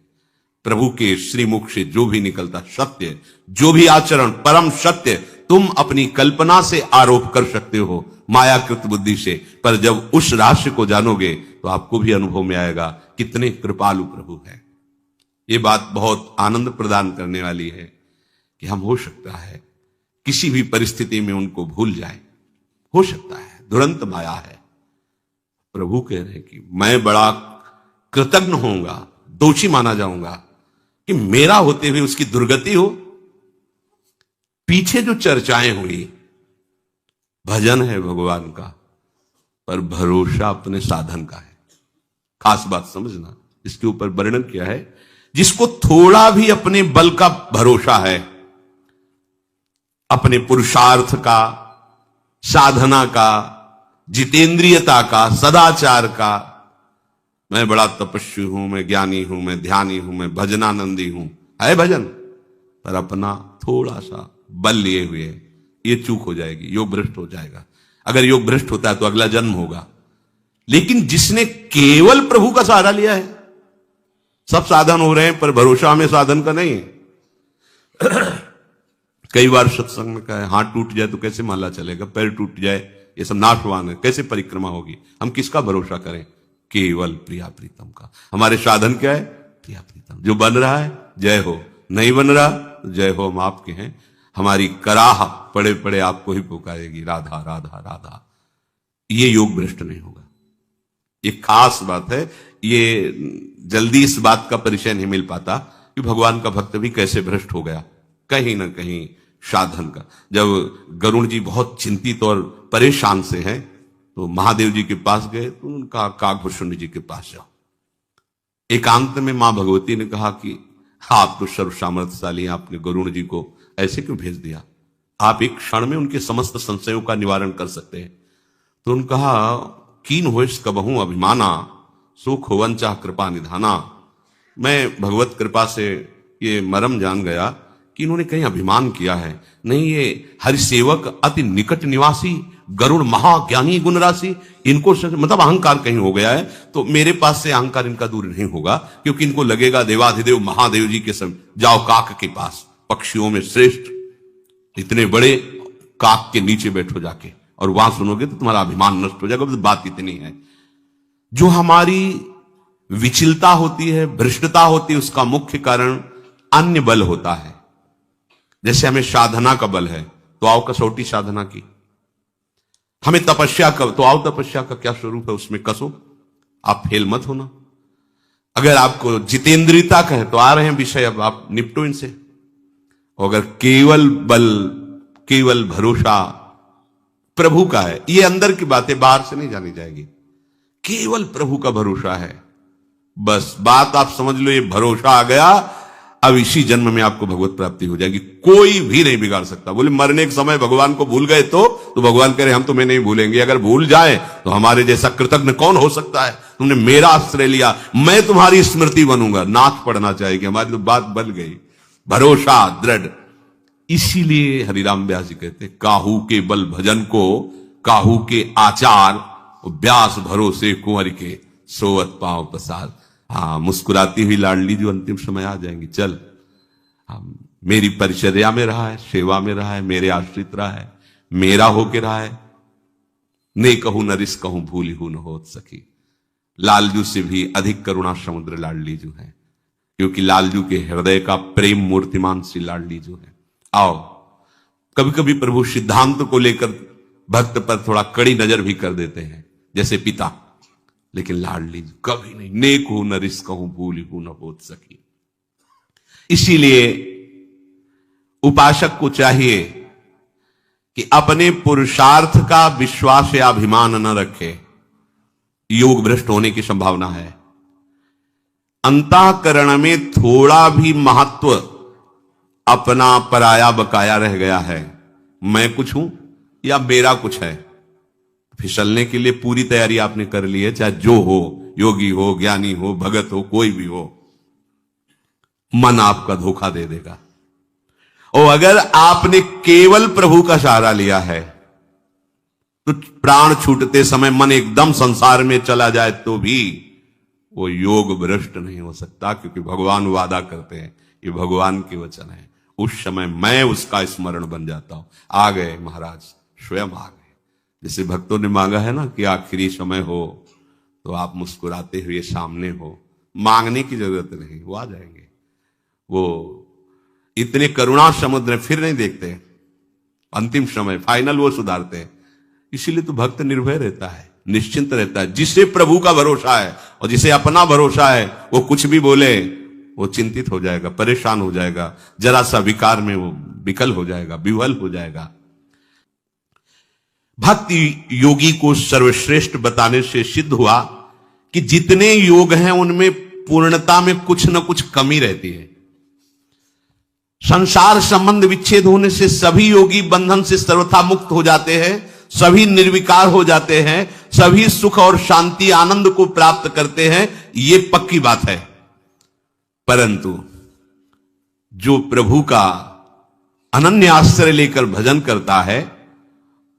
S1: प्रभु के श्रीमुख से जो भी निकलता सत्य, जो भी आचरण परम सत्य, तुम अपनी कल्पना से आरोप कर सकते हो मायाकृत बुद्धि से, पर जब उस रहस्य को जानोगे तो आपको भी अनुभव में आएगा कितने कृपालु प्रभु है। ये बात बहुत आनंद प्रदान करने वाली है कि हम हो सकता है किसी भी परिस्थिति में उनको भूल जाए, हो सकता है दुरंत माया है। प्रभु कह रहे हैं कि मैं बड़ा कृतज्ञ होऊंगा, दोषी माना जाऊंगा कि मेरा होते हुए उसकी दुर्गति हो। पीछे जो चर्चाएं हुई, भजन है भगवान का, पर भरोसा अपने साधन का है। खास बात समझना, इसके ऊपर वर्णन किया है, जिसको थोड़ा भी अपने बल का भरोसा है, अपने पुरुषार्थ का, साधना का, जितेंद्रियता का, सदाचार का, मैं बड़ा तपस्वी हूं, मैं ज्ञानी हूं, मैं ध्यानी हूं, मैं भजनानंदी हूं, है भजन, पर अपना थोड़ा सा बल लिए हुए, ये चूक हो जाएगी, योग भ्रष्ट हो जाएगा। अगर योग भ्रष्ट होता है तो अगला जन्म होगा। लेकिन जिसने केवल प्रभु का सहारा लिया है, सब साधन हो रहे हैं पर भरोसा हमें साधन का नहीं है। कई बार सत्संग में कहा है, हाथ टूट जाए तो कैसे माला चलेगा, पैर टूट जाए ये सब नाशवान है, कैसे परिक्रमा होगी, हम किसका भरोसा करें? केवल प्रिया प्रीतम का। हमारे साधन क्या है? प्रिया प्रीतम। जो बन रहा है जय हो, नहीं बन रहा तो जय हो, हम आपके हैं। हमारी कराह पड़े पड़े आपको ही पुकारेगी, राधा राधा राधा। ये योग भ्रष्ट नहीं होगा। ये खास बात है। ये जल्दी इस बात का परिचय नहीं मिल पाता कि भगवान का भक्त भी कैसे भ्रष्ट हो गया, कहीं ना कहीं साधन का। जब गरुण जी बहुत चिंतित और परेशान से हैं तो महादेव जी के पास गए तो उनका काकभूषण जी के पास जाओ। एकांत में मां भगवती ने कहा कि आप तो सर्व सामर्थ्यशाली, आपने गरुण जी को ऐसे क्यों भेज दिया? आप एक क्षण में उनके समस्त संशयों का निवारण कर सकते हैं। तो उन्होंने कहा, कीन होइस कबहू अभिमाना, सुख होवन चाह कृपा निधाना। मैं भगवत कृपा से ये मरम जान गया कि इन्होंने कहीं अभिमान किया है नहीं। ये हरिसेवक अति निकट निवासी, गरुड़ महाज्ञानी गुण राशि, इनको मतलब अहंकार कहीं हो गया है, तो मेरे पास से अहंकार इनका दूर नहीं होगा, क्योंकि इनको लगेगा देवाधिदेव महादेव जी के समय। जाओ काक के पास, पक्षियों में श्रेष्ठ, इतने बड़े काक के नीचे बैठो जाके, और वहां सुनोगे तो तुम्हारा अभिमान नष्ट हो जाएगा। बस बात इतनी है। जो हमारी विचलता होती है, भ्रष्टता होती है, उसका मुख्य कारण अन्य बल होता है। जैसे हमें साधना का बल है तो आओ कसौटी साधना की, हमें तपस्या का तो आओ तपस्या का क्या स्वरूप है उसमें कसो, आप फेल मत होना। अगर आपको जितेंद्रियता का है तो आ रहे हैं विषय, अब आप निपटो इनसे। और अगर केवल बल, केवल भरोसा प्रभु का है, ये अंदर की बातें बाहर से नहीं जानी जाएगी, केवल प्रभु का भरोसा है, बस बात आप समझ लो। ये भरोसा आ गया, अब इसी जन्म में आपको भगवत प्राप्ति हो जाएगी, कोई भी नहीं बिगाड़ सकता। बोले मरने के समय भगवान को भूल गए तो भगवान कह रहे हम तुम्हें नहीं भूलेंगे। अगर भूल जाए तो हमारे जैसा कृतज्ञ कौन हो सकता है? तुमने मेरा आश्रय लिया, मैं तुम्हारी स्मृति बनूंगा। नाथ पढ़ना चाहिए, हमारी तो बात बन गई, भरोसा दृढ़। इसीलिए हरिराम व्यास जी कहते, काहू के बल भजन को, काहू के आचार, व्यास भरोसे कुंवर के, सोवत पांव प्रसाद। हाँ, मुस्कुराती हुई लाडली जो अंतिम समय आ जाएंगी। चल, मेरी परिचर्या में रहा है, सेवा में रहा है, मेरे आश्रित रहा है, मेरा होके रहा है। ने कहूं न रिस कहूं भूली हूं न होत सकी। लालजू से भी अधिक करुणा समुद्र लाडली जो है, क्योंकि लालजू के हृदय का प्रेम मूर्तिमान सी लाडली जो है। आओ, कभी कभी प्रभु सिद्धांत को लेकर भक्त पर थोड़ा कड़ी नजर भी कर देते हैं, जैसे पिता, लेकिन लाडली कभी नहीं। नेक हूं न रिस कहूं भूली हूं न होत सकी। इसीलिए उपासक को चाहिए कि अपने पुरुषार्थ का विश्वास या अभिमान न रखे, योग भ्रष्ट होने की संभावना है। अंतःकरण में थोड़ा भी महत्व अपना पराया बकाया रह गया है, मैं कुछ हूं या मेरा कुछ है, फिसलने के लिए पूरी तैयारी आपने कर ली है, चाहे जो हो, योगी हो, ज्ञानी हो, भगत हो, कोई भी हो, मन आपका धोखा दे देगा। और अगर आपने केवल प्रभु का सहारा लिया है तो प्राण छूटते समय मन एकदम संसार में चला जाए तो भी वो योग भ्रष्ट नहीं हो सकता, क्योंकि भगवान वादा करते हैं, ये भगवान के वचन है, उस समय मैं उसका स्मरण बन जाता हूं। आ गए महाराज, स्वयं आ गए। जैसे भक्तों ने मांगा है ना कि आखिरी समय हो तो आप मुस्कुराते हुए सामने हो, मांगने की जरूरत नहीं, वो आ जाएंगे। वो इतने करुणा समुद्र फिर नहीं देखते, अंतिम समय फाइनल वो सुधारते हैं। इसीलिए तो भक्त निर्भय रहता है, निश्चिंत रहता है। जिसे प्रभु का भरोसा है और जिसे अपना भरोसा है, वो कुछ भी बोले वो चिंतित हो जाएगा, परेशान हो जाएगा, जरा सा विकार में वो विकल हो जाएगा, विह्वल हो जाएगा। भक्ति योगी को सर्वश्रेष्ठ बताने से सिद्ध हुआ कि जितने योग हैं उनमें पूर्णता में कुछ न कुछ कमी रहती है। संसार संबंध विच्छेद होने से सभी योगी बंधन से सर्वथा मुक्त हो जाते हैं, सभी निर्विकार हो जाते हैं, सभी सुख और शांति आनंद को प्राप्त करते हैं, ये पक्की बात है। परंतु जो प्रभु का अनन्य आश्रय लेकर भजन करता है,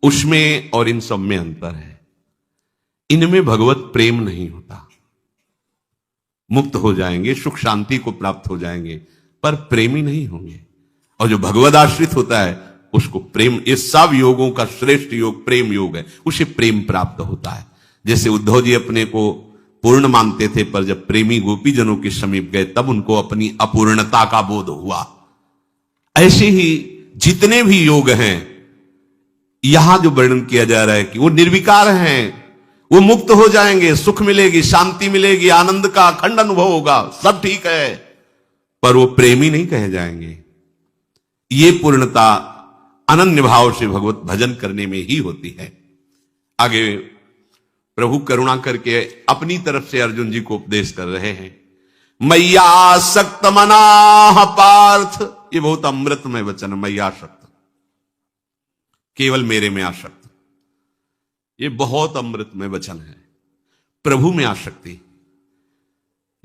S1: उसमें और इन सब में अंतर है। इनमें भगवत प्रेम नहीं होता। मुक्त हो जाएंगे, सुख शांति को प्राप्त हो जाएंगे, पर प्रेमी नहीं होंगे। और जो भगवद आश्रित होता है उसको प्रेम, इस सब योगों का श्रेष्ठ योग प्रेम योग है, उसे प्रेम प्राप्त होता है। जैसे उद्धव जी अपने को पूर्ण मानते थे, पर जब प्रेमी गोपी जनों के समीप गए तब उनको अपनी अपूर्णता का बोध हुआ। ऐसे ही जितने भी योग हैं, यहां जो वर्णन किया जा रहा है कि वो निर्विकार हैं, वो मुक्त हो जाएंगे, सुख मिलेगी, शांति मिलेगी, आनंद का अखंड अनुभव होगा, सब ठीक है, पर वो प्रेमी नहीं कहे जाएंगे। ये पूर्णता अनन्य भाव से भगवत भजन करने में ही होती है। आगे प्रभु करुणा करके अपनी तरफ से अर्जुन जी को उपदेश कर रहे हैं। मैया सक्त मनाह पार्थ, ये बहुत अमृतमय वचन है। मैया सक्त, केवल मेरे में आसक्त, ये बहुत अमृतमय वचन है। प्रभु में आसक्ति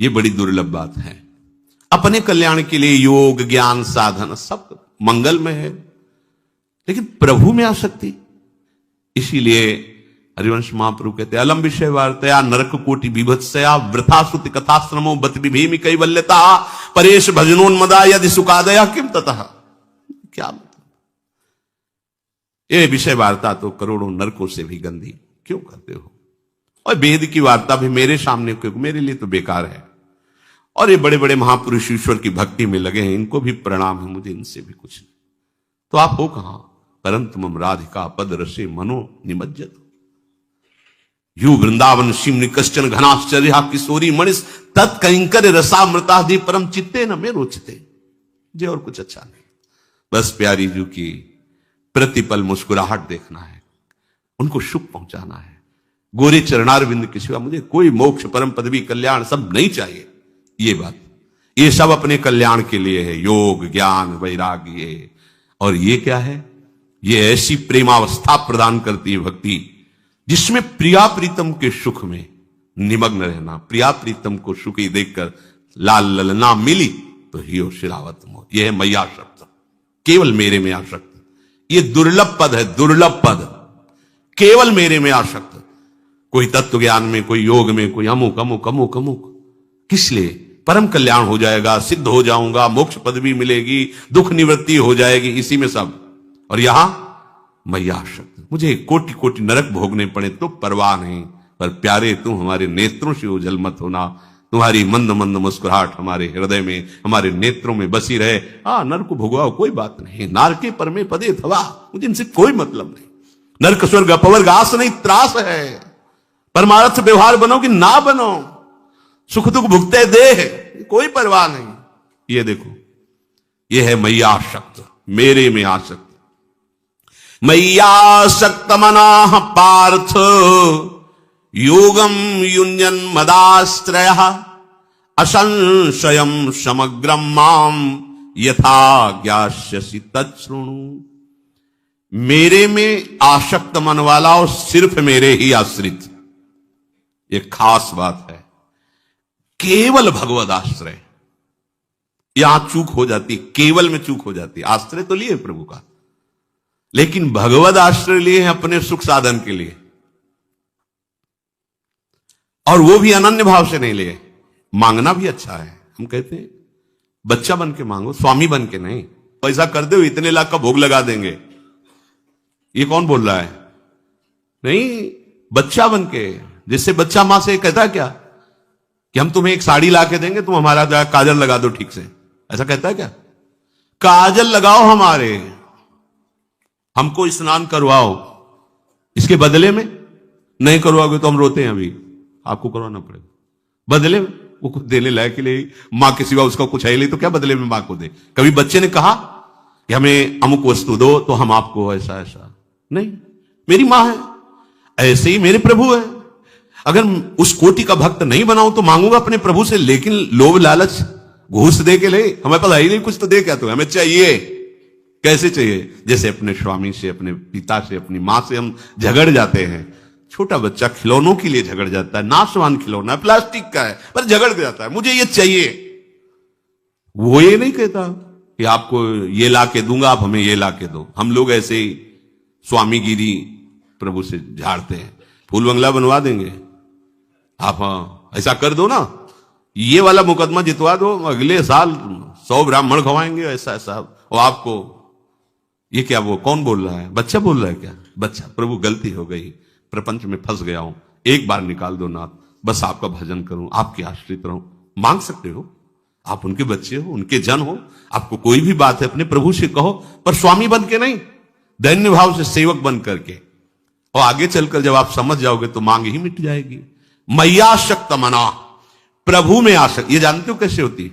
S1: ये बड़ी दुर्लभ बात है। अपने कल्याण के लिए योग ज्ञान साधन सब मंगलमय है, लेकिन प्रभु में आसक्ति, इसीलिए हरिवंश महाप्रभु कहते हैं अलम विषय वार्तया नरक कोटि विभत्सया वृथा सुति कथाश्रमो बत विभेमि कैवल्यता परेश भजनोन्मदा यदि सुखादया किम ततः। क्या मतलब, ये विषय वार्ता तो करोड़ों नरकों से भी गंदी क्यों करते हो, और वेद की वार्ता भी मेरे सामने क्योंकि मेरे लिए तो बेकार है। और ये बड़े बड़े महापुरुष ईश्वर की भक्ति में लगे हैं, इनको भी प्रणाम है, मुझे इनसे भी कुछ नहीं। तो आप हो कहां, परंतु मम राधिका पद रसे मनो निमज्जत, यू वृंदावन शिम कश्चन घनाश्चर्या किशोरी मणिस तत्कंकर रसामृताधि परम चित्ते न में रोचते। जे और कुछ अच्छा नहीं, बस प्यारी जी की प्रतिपल मुस्कुराहट देखना है, उनको सुख पहुंचाना है। गोरे चरणारविंद के सिवा मुझे कोई मोक्ष परम पदवी कल्याण सब नहीं चाहिए। ये बात, ये सब अपने कल्याण के लिए है, योग ज्ञान वैराग्य। और ये क्या है, ये ऐसी प्रेमावस्था प्रदान करती है भक्ति जिसमें प्रिया प्रीतम के सुख में निमग्न रहना। प्रिया प्रीतम को सुखी देखकर लाल ललना मिली तो हियो शिरावत मोह। यह है मैया शब्द, केवल मेरे में आसक्त। ये दुर्लभ पद है, दुर्लभ पद, केवल मेरे में आसक्त। कोई तत्व ज्ञान में, कोई योग में, कोई अमुक अमुक अमुक अमुक, किस लिए? परम कल्याण हो जाएगा, सिद्ध हो जाऊंगा, मोक्ष पदवी मिलेगी, दुख निवृत्ति हो जाएगी, इसी में सब। और यहां मैया आसक्त, मुझे कोटि कोटि नरक भोगने पड़े तो परवाह नहीं, पर प्यारे तू हमारे नेत्रों से ओझल मत होना, तुम्हारी मंद मंद मुस्कुराहट हमारे हृदय में, हमारे नेत्रों में बसी रहे। नर को भोगवाओ कोई बात नहीं, नारके परमे पदे थवा, मुझे इनसे कोई मतलब नहीं। नरक स्वर्ग अपवर्ग आस नहीं त्रास है, परमार्थ व्यवहार बनो कि ना बनो, सुख दुख भुगते दे, कोई परवाह नहीं। ये देखो, ये है मैया आसक्त, मेरे में आसक्त। मय्यासक्त मनाः पार्थ योगम युञ्जन मदाश्रयः असंशयम समग्रम माम यथा ज्ञास्यसि तच्छृणु। मेरे में आसक्त मन वाला और सिर्फ मेरे ही आश्रित, ये खास बात है। केवल भगवद आश्रय, यहां चूक हो जाती, केवल में चूक हो जाती। आश्रय तो लिए प्रभु का, लेकिन भगवद आश्रय लिए हैं अपने सुख साधन के लिए, और वो भी अनन्य भाव से नहीं लिए। मांगना भी अच्छा है, हम कहते हैं बच्चा बन के मांगो, स्वामी बन के नहीं। पैसा कर दो, इतने लाख का भोग लगा देंगे, ये कौन बोल रहा है? नहीं, बच्चा बन के। जिससे बच्चा मां से कहता है क्या कि हम तुम्हें एक साड़ी ला के देंगे, तुम हमारा काजल लगा दो ठीक से, ऐसा कहता है क्या? काजल लगाओ हमारे, हमको स्नान करवाओ, इसके बदले में नहीं करवाओगे तो हम रोते हैं, अभी आपको करवाना पड़ेगा। बदले में वो कुछ देने लायक के लिए, मां के सिवा उसका कुछ है नहीं, तो क्या बदले में मां को दे? कभी बच्चे ने कहा कि हमें अमुक वस्तु दो तो हम आपको ऐसा ऐसा नहीं। मेरी मां है, ऐसे ही मेरे प्रभु है। अगर उस कोटि का भक्त नहीं बनाऊं तो मांगूंगा अपने प्रभु से, लेकिन लोभ लालच घूस दे के ले, हमें पता ही नहीं कुछ तो दे क्या, तो हमें चाहिए। कैसे चाहिए? जैसे अपने स्वामी से, अपने पिता से, अपनी मां से हम झगड़ जाते हैं। छोटा बच्चा खिलौनों के लिए झगड़ जाता है, नाशवान खिलौना है, प्लास्टिक का है, पर झगड़ जाता है, मुझे ये चाहिए। वो ये नहीं कहता कि आपको ये ला के दूंगा, आप हमें ये ला के दो। हम लोग ऐसे ही स्वामीगिरी प्रभु से झाड़ते हैं, फूल बंगला बनवा देंगे आप, हाँ ऐसा कर दो ना, ये वाला मुकदमा जितवा दो, अगले साल 100 ब्राह्मण खवाएंगे, ऐसा ऐसा। और आपको ये क्या, वो कौन बोल रहा है? बच्चा बोल रहा है क्या? बच्चा, प्रभु गलती हो गई, प्रपंच में फंस गया हूं, एक बार निकाल दो नाथ, बस आपका भजन करूं, आपके आश्रित रहूं। मांग सकते हो, आप उनके बच्चे हो, उनके जन हो, आपको कोई भी बात है अपने प्रभु से कहो, पर स्वामी बन के नहीं, दैन्य भाव से सेवक बन करके। और आगे चलकर जब आप समझ जाओगे तो मांग ही मिट जाएगी। मय्यासक्त मना, प्रभु में आसक्त, ये जानते हो कैसे होती?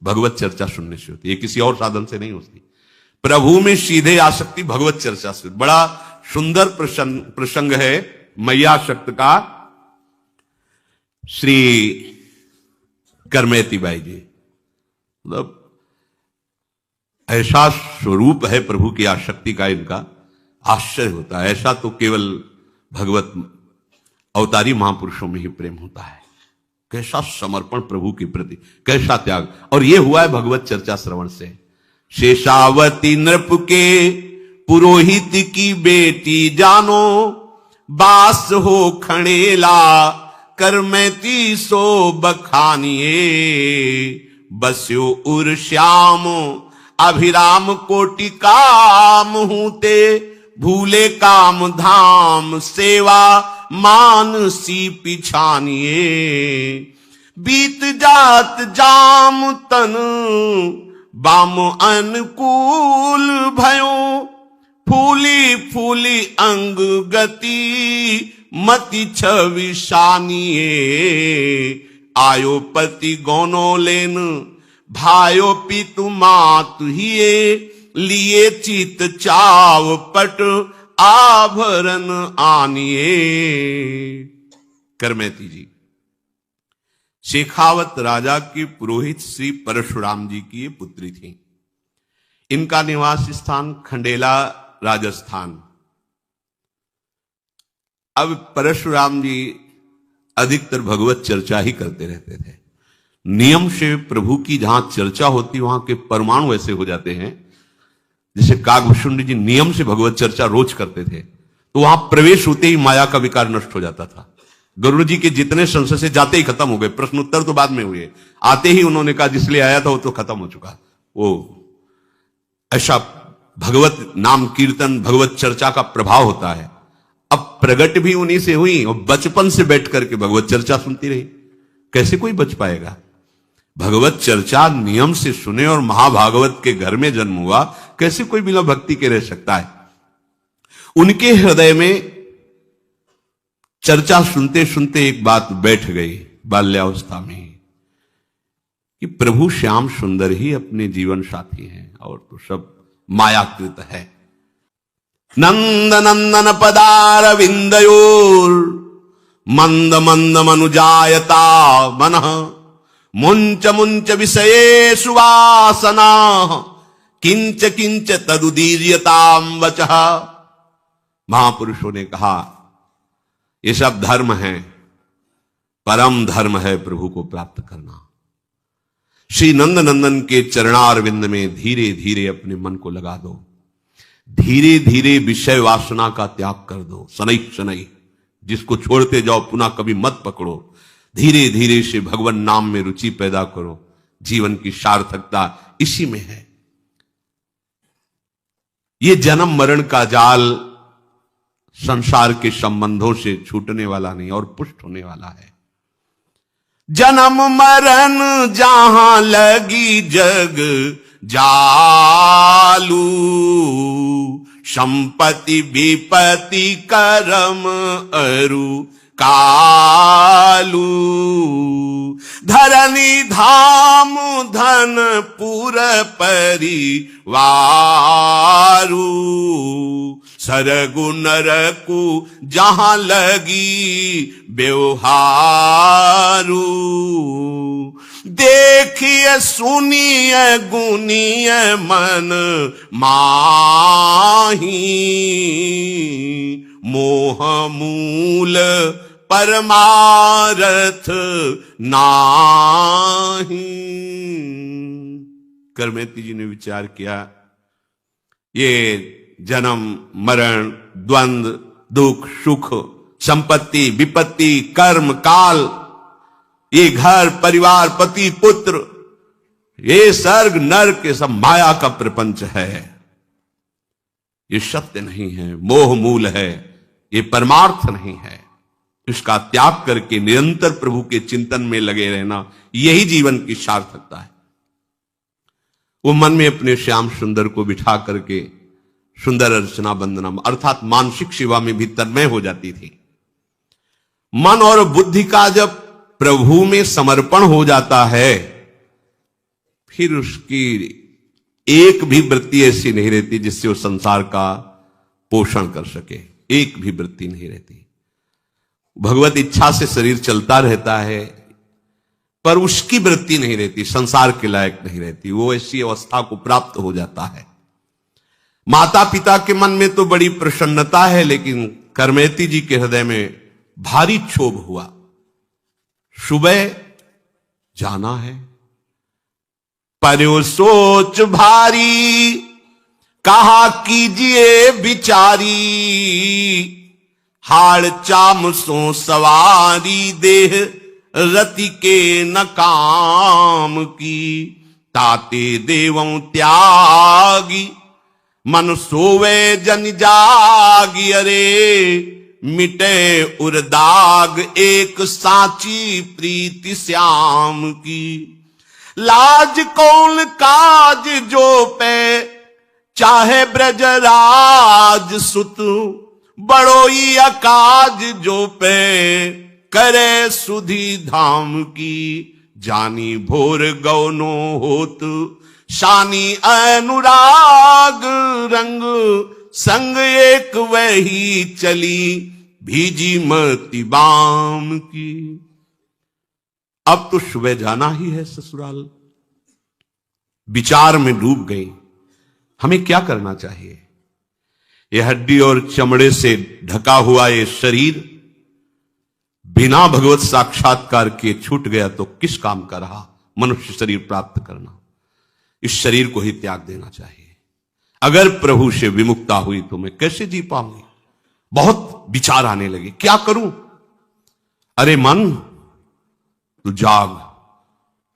S1: भगवत चर्चा सुनने से होती, ये किसी और साधन से नहीं होती। प्रभु में सीधे आसक्ति भगवत चर्चा से। बड़ा सुंदर प्रसंग है मय्यासक्त का। श्री करमेती बाई जी, मतलब ऐसा स्वरूप है प्रभु की आसक्ति का, इनका आश्चर्य होता है। ऐसा तो केवल भगवत अवतारी महापुरुषों में ही प्रेम होता है। कैसा समर्पण प्रभु के प्रति, कैसा त्याग। और यह हुआ है भगवत चर्चा श्रवण से। शेषावती नृप के पुरोहित की बेटी जानो, बास हो खड़ेला करमेती सो बखानिए, बस्यो उर श्याम अभिराम कोटि काम हूते, भूले काम धाम सेवा मान सी पिछानिए, बीत जात जाम तन बाम अनुकूल भयो, फूली फूली अंग गति मति छविशानिए, आयो पति गौनो लेन भायो पितु मातु हिए, लिए चित चाव पट आभरण आनिए। करमेती जी शेखावत राजा की पुरोहित श्री परशुराम जी की ये पुत्री थी। इनका निवास स्थान खंडेला राजस्थान। अब परशुराम जी अधिकतर भगवत चर्चा ही करते रहते थे। नियम से प्रभु की जहां चर्चा होती वहां के परमाणु ऐसे हो जाते हैं, जैसे कागभूषुंड जी नियम से भगवत चर्चा रोज करते थे, तो वहां प्रवेश होते ही माया का विकार नष्ट हो जाता था। गरुड़ जी के जितने संशय से जाते ही खत्म हो गए, प्रश्न उत्तर तो बाद में हुए, आते ही उन्होंने कहा जिसलिए आया था वो तो खत्म हो चुका। वो ऐसा भगवत नाम कीर्तन भगवत चर्चा का प्रभाव होता है। अब प्रगट भी उन्हीं से हुई और बचपन से बैठ करके भगवत चर्चा सुनती रही, कैसे कोई बच पाएगा? भगवत चर्चा नियम से सुने और महाभागवत के घर में जन्म हुआ, कैसे कोई बिना भक्ति के रह सकता है? उनके हृदय में चर्चा सुनते सुनते एक बात बैठ गई बाल्यावस्था में कि प्रभु श्याम सुंदर ही अपने जीवन साथी हैं और तो सब मायाकृत है। नंद नंदन पदार विंदयोर मंद मंद मनुजायता मनः मुंच मुंच विषये सुवासना किंच किंच तदुदीर्यताम वचः। महापुरुषों ने कहा ये सब धर्म है, परम धर्म है प्रभु को प्राप्त करना। श्री नंद नंदन के चरणारविंद में धीरे धीरे अपने मन को लगा दो, धीरे धीरे विषय वासना का त्याग कर दो। शनै शनै जिसको छोड़ते जाओ पुनः कभी मत पकड़ो। धीरे धीरे से भगवान नाम में रुचि पैदा करो। जीवन की सार्थकता इसी में है। ये जन्म मरण का जाल संसार के संबंधों से छूटने वाला नहीं और पुष्ट होने वाला है। जन्म मरण जहां लगी जग जालू, संपत्ति विपत्ति करम अरु कालू। धरनी धाम धन पुर परिवारू, सरगु नरकु जहां लगी व्यवहारू। देखिए सुनिए गुनिए मन माही, मोह मूल परमारथ नाही। करमेती जी ने विचार किया ये जन्म मरण द्वंद्व दुख सुख संपत्ति विपत्ति कर्म काल, ये घर परिवार पति पुत्र, ये स्वर्ग नरक ये सब माया का प्रपंच है। ये सत्य नहीं है, मोह मूल है, ये परमार्थ नहीं है। इसका त्याग करके निरंतर प्रभु के चिंतन में लगे रहना, यही जीवन की सार्थकता है। वो मन में अपने श्याम सुंदर को बिठा करके सुंदर अर्चना वंदना अर्थात मानसिक सेवा में भी तन्मय हो जाती थी। मन और बुद्धि का जब प्रभु में समर्पण हो जाता है, फिर उसकी एक भी वृत्ति ऐसी नहीं रहती जिससे वो संसार का पोषण कर सके। एक भी वृत्ति नहीं रहती। भगवत इच्छा से शरीर चलता रहता है, पर उसकी वृत्ति नहीं रहती, संसार के लायक नहीं रहती। वो ऐसी अवस्था को प्राप्त हो जाता है। माता पिता के मन में तो बड़ी प्रसन्नता है, लेकिन करमेती जी के हृदय में भारी क्षोभ हुआ। सुबह जाना है, पर सोच भारी कहा कीजिए बिचारी, हाड़ चाम सो सवारी देह रति के न काम की। ताते देवों त्यागी मन सोवे जन जागी, अरे मिटे उर्दाग एक साची प्रीति श्याम की। लाज कौन काज जो पे चाहे ब्रजराज सुत, बड़ोई अकाज जो पे करे सुधी धाम की। जानी भोर गौनो होत शानी अनुराग, रंग संग एक वही चली भीजी मति बाम की। अब तो सुबह जाना ही है ससुराल। विचार में डूब गई, हमें क्या करना चाहिए। ये हड्डी और चमड़े से ढका हुआ ये शरीर बिना भगवत साक्षात्कार के छूट गया तो किस काम का रहा मनुष्य शरीर प्राप्त करना। इस शरीर को ही त्याग देना चाहिए। अगर प्रभु से विमुक्ता हुई तो मैं कैसे जी पाऊंगी। बहुत विचार आने लगे, क्या करूं। अरे मन तू जाग,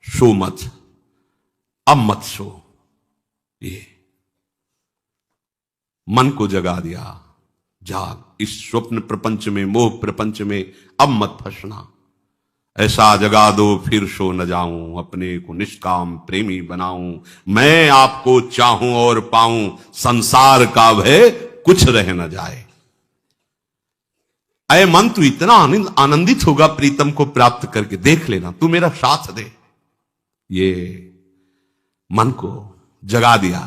S1: सो मत, अब मत सो। ये मन को जगा दिया, जाग, इस स्वप्न प्रपंच में मोह प्रपंच में अब मत फंसना। ऐसा जगा दो फिर सो न जाऊं, अपने को निष्काम प्रेमी बनाऊं। मैं आपको चाहूं और पाऊं, संसार का भय कुछ रह न जाए। अय मन तू इतना आनंदित होगा प्रीतम को प्राप्त करके, देख लेना, तू मेरा साथ दे। ये मन को जगा दिया।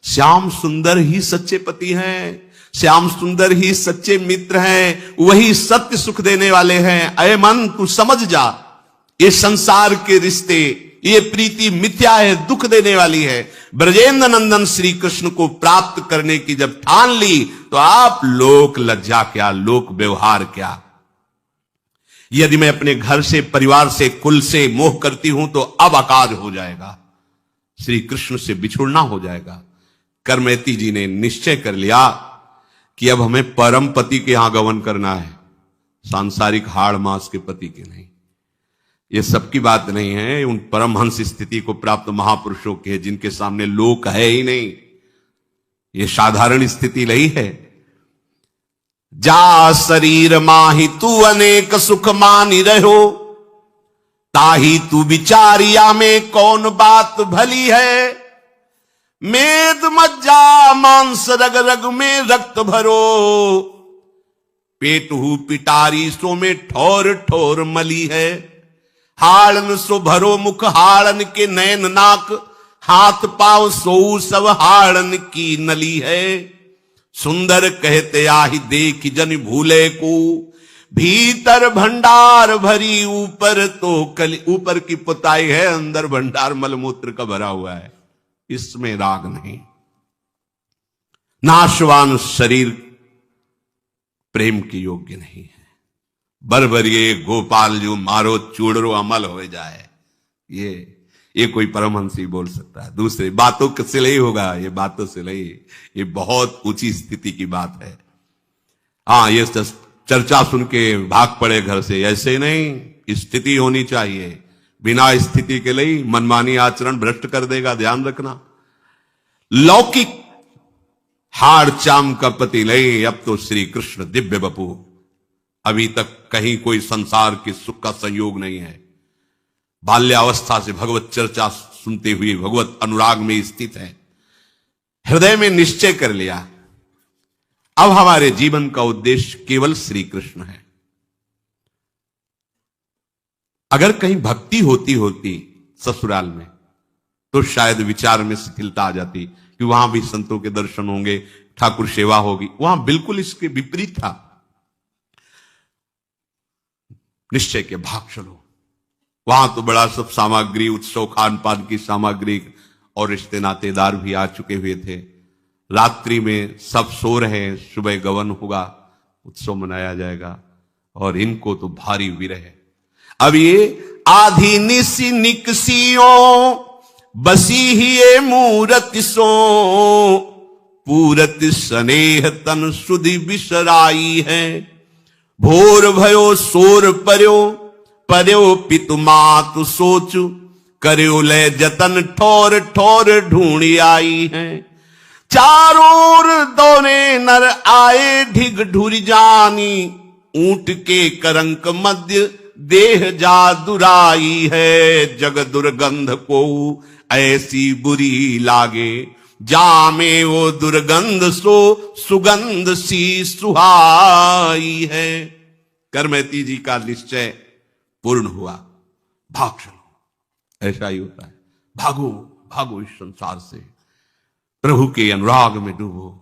S1: श्याम सुंदर ही सच्चे पति हैं, श्याम सुंदर ही सच्चे मित्र हैं, वही सत्य सुख देने वाले हैं। अय मन तू समझ जा, ये संसार के रिश्ते, ये प्रीति मिथ्या है, दुख देने वाली है। ब्रजेंद्र नंदन श्री कृष्ण को प्राप्त करने की जब ठान ली तो आप लोक लज्जा क्या, लोक व्यवहार क्या। यदि मैं अपने घर से, परिवार से, कुल से मोह करती हूं तो अब अकाज हो जाएगा, श्री कृष्ण से बिछुड़ना हो जाएगा। करमैती जी ने निश्चय कर लिया कि अब हमें परम पति के यहां गमन करना है, सांसारिक हाड़ मास के पति के नहीं। ये सबकी बात नहीं है, उन परमहंस स्थिति को प्राप्त महापुरुषों की है, जिनके सामने लोक है ही नहीं। ये साधारण स्थिति नहीं है। जा शरीर माही तू अनेक सुख मानी रहो, ताही तू विचारिया में कौन बात भली है। मेद मज्जा मांस रग रग में रक्त भरो, पेट हु पिटारी सो में ठोर ठोर मली है। हाड़न सो भरो मुख हाड़न के नैन नाक, हाथ पाव सो सब हाड़न की नली है। सुंदर कहते आही देख जन भूले को, भीतर भंडार भरी ऊपर तो कली। ऊपर की पुताई है, अंदर भंडार मलमूत्र का भरा हुआ है, इसमें राग नहीं। नाशवान शरीर प्रेम की योग्य नहीं है। बरबरिए गोपाल जो मारो चूड़रो अमल हो जाए, ये कोई परमहंस ही बोल सकता है। दूसरे बातों से नहीं होगा, ये बातों से नहीं, ये बहुत ऊंची स्थिति की बात है। हाँ, ये चर्चा सुन के भाग पड़े घर से, ऐसे नहीं। स्थिति होनी चाहिए, बिना स्थिति के लिए मनमानी आचरण भ्रष्ट कर देगा, ध्यान रखना। लौकिक हाड़ चाम का पति नहीं, अब तो श्री कृष्ण दिव्य बपू। अभी तक कहीं कोई संसार के सुख का संयोग नहीं है। बाल्यावस्था से भगवत चर्चा सुनते हुए भगवत अनुराग में स्थित है। हृदय में निश्चय कर लिया, अब हमारे जीवन का उद्देश्य केवल श्री कृष्ण है। अगर कहीं भक्ति होती ससुराल में तो शायद विचार में शिथिलता आ जाती कि वहां भी संतों के दर्शन होंगे, ठाकुर सेवा होगी। वहां बिल्कुल इसके विपरीत था। निश्चय के भाग चलो, वहां तो बड़ा सब सामग्री, उत्सव खान पान की सामग्री और रिश्ते नातेदार भी आ चुके हुए थे। रात्रि में सब सो रहे हैं, सुबह गवन होगा, उत्सव मनाया जाएगा, और इनको तो भारी विरह। अब ये आधी निसी निकसियों बसी ही ये मूरत सो, पूरत स्नेह तन सुधि बिसराई है। भोर भयो सोर पर्यो, पर्यो पितु मातु सोचु, कर्यो ले जतन ठोर ठोर ढूंढी आई है। चारों ओर दौरे नर आए ढिग ढुरी जानी, ऊंट के करंक मध्य देह जा दुराई है। जग दुर्गंध को ऐसी बुरी लागे, जामे वो दुर्गंध सो सुगंध सी सुहाई है। करमैती जी का निश्चय पूर्ण हुआ। भाग चलो, ऐसा ही होता है। भागो भागो इस संसार से, प्रभु के अनुराग में डूबो।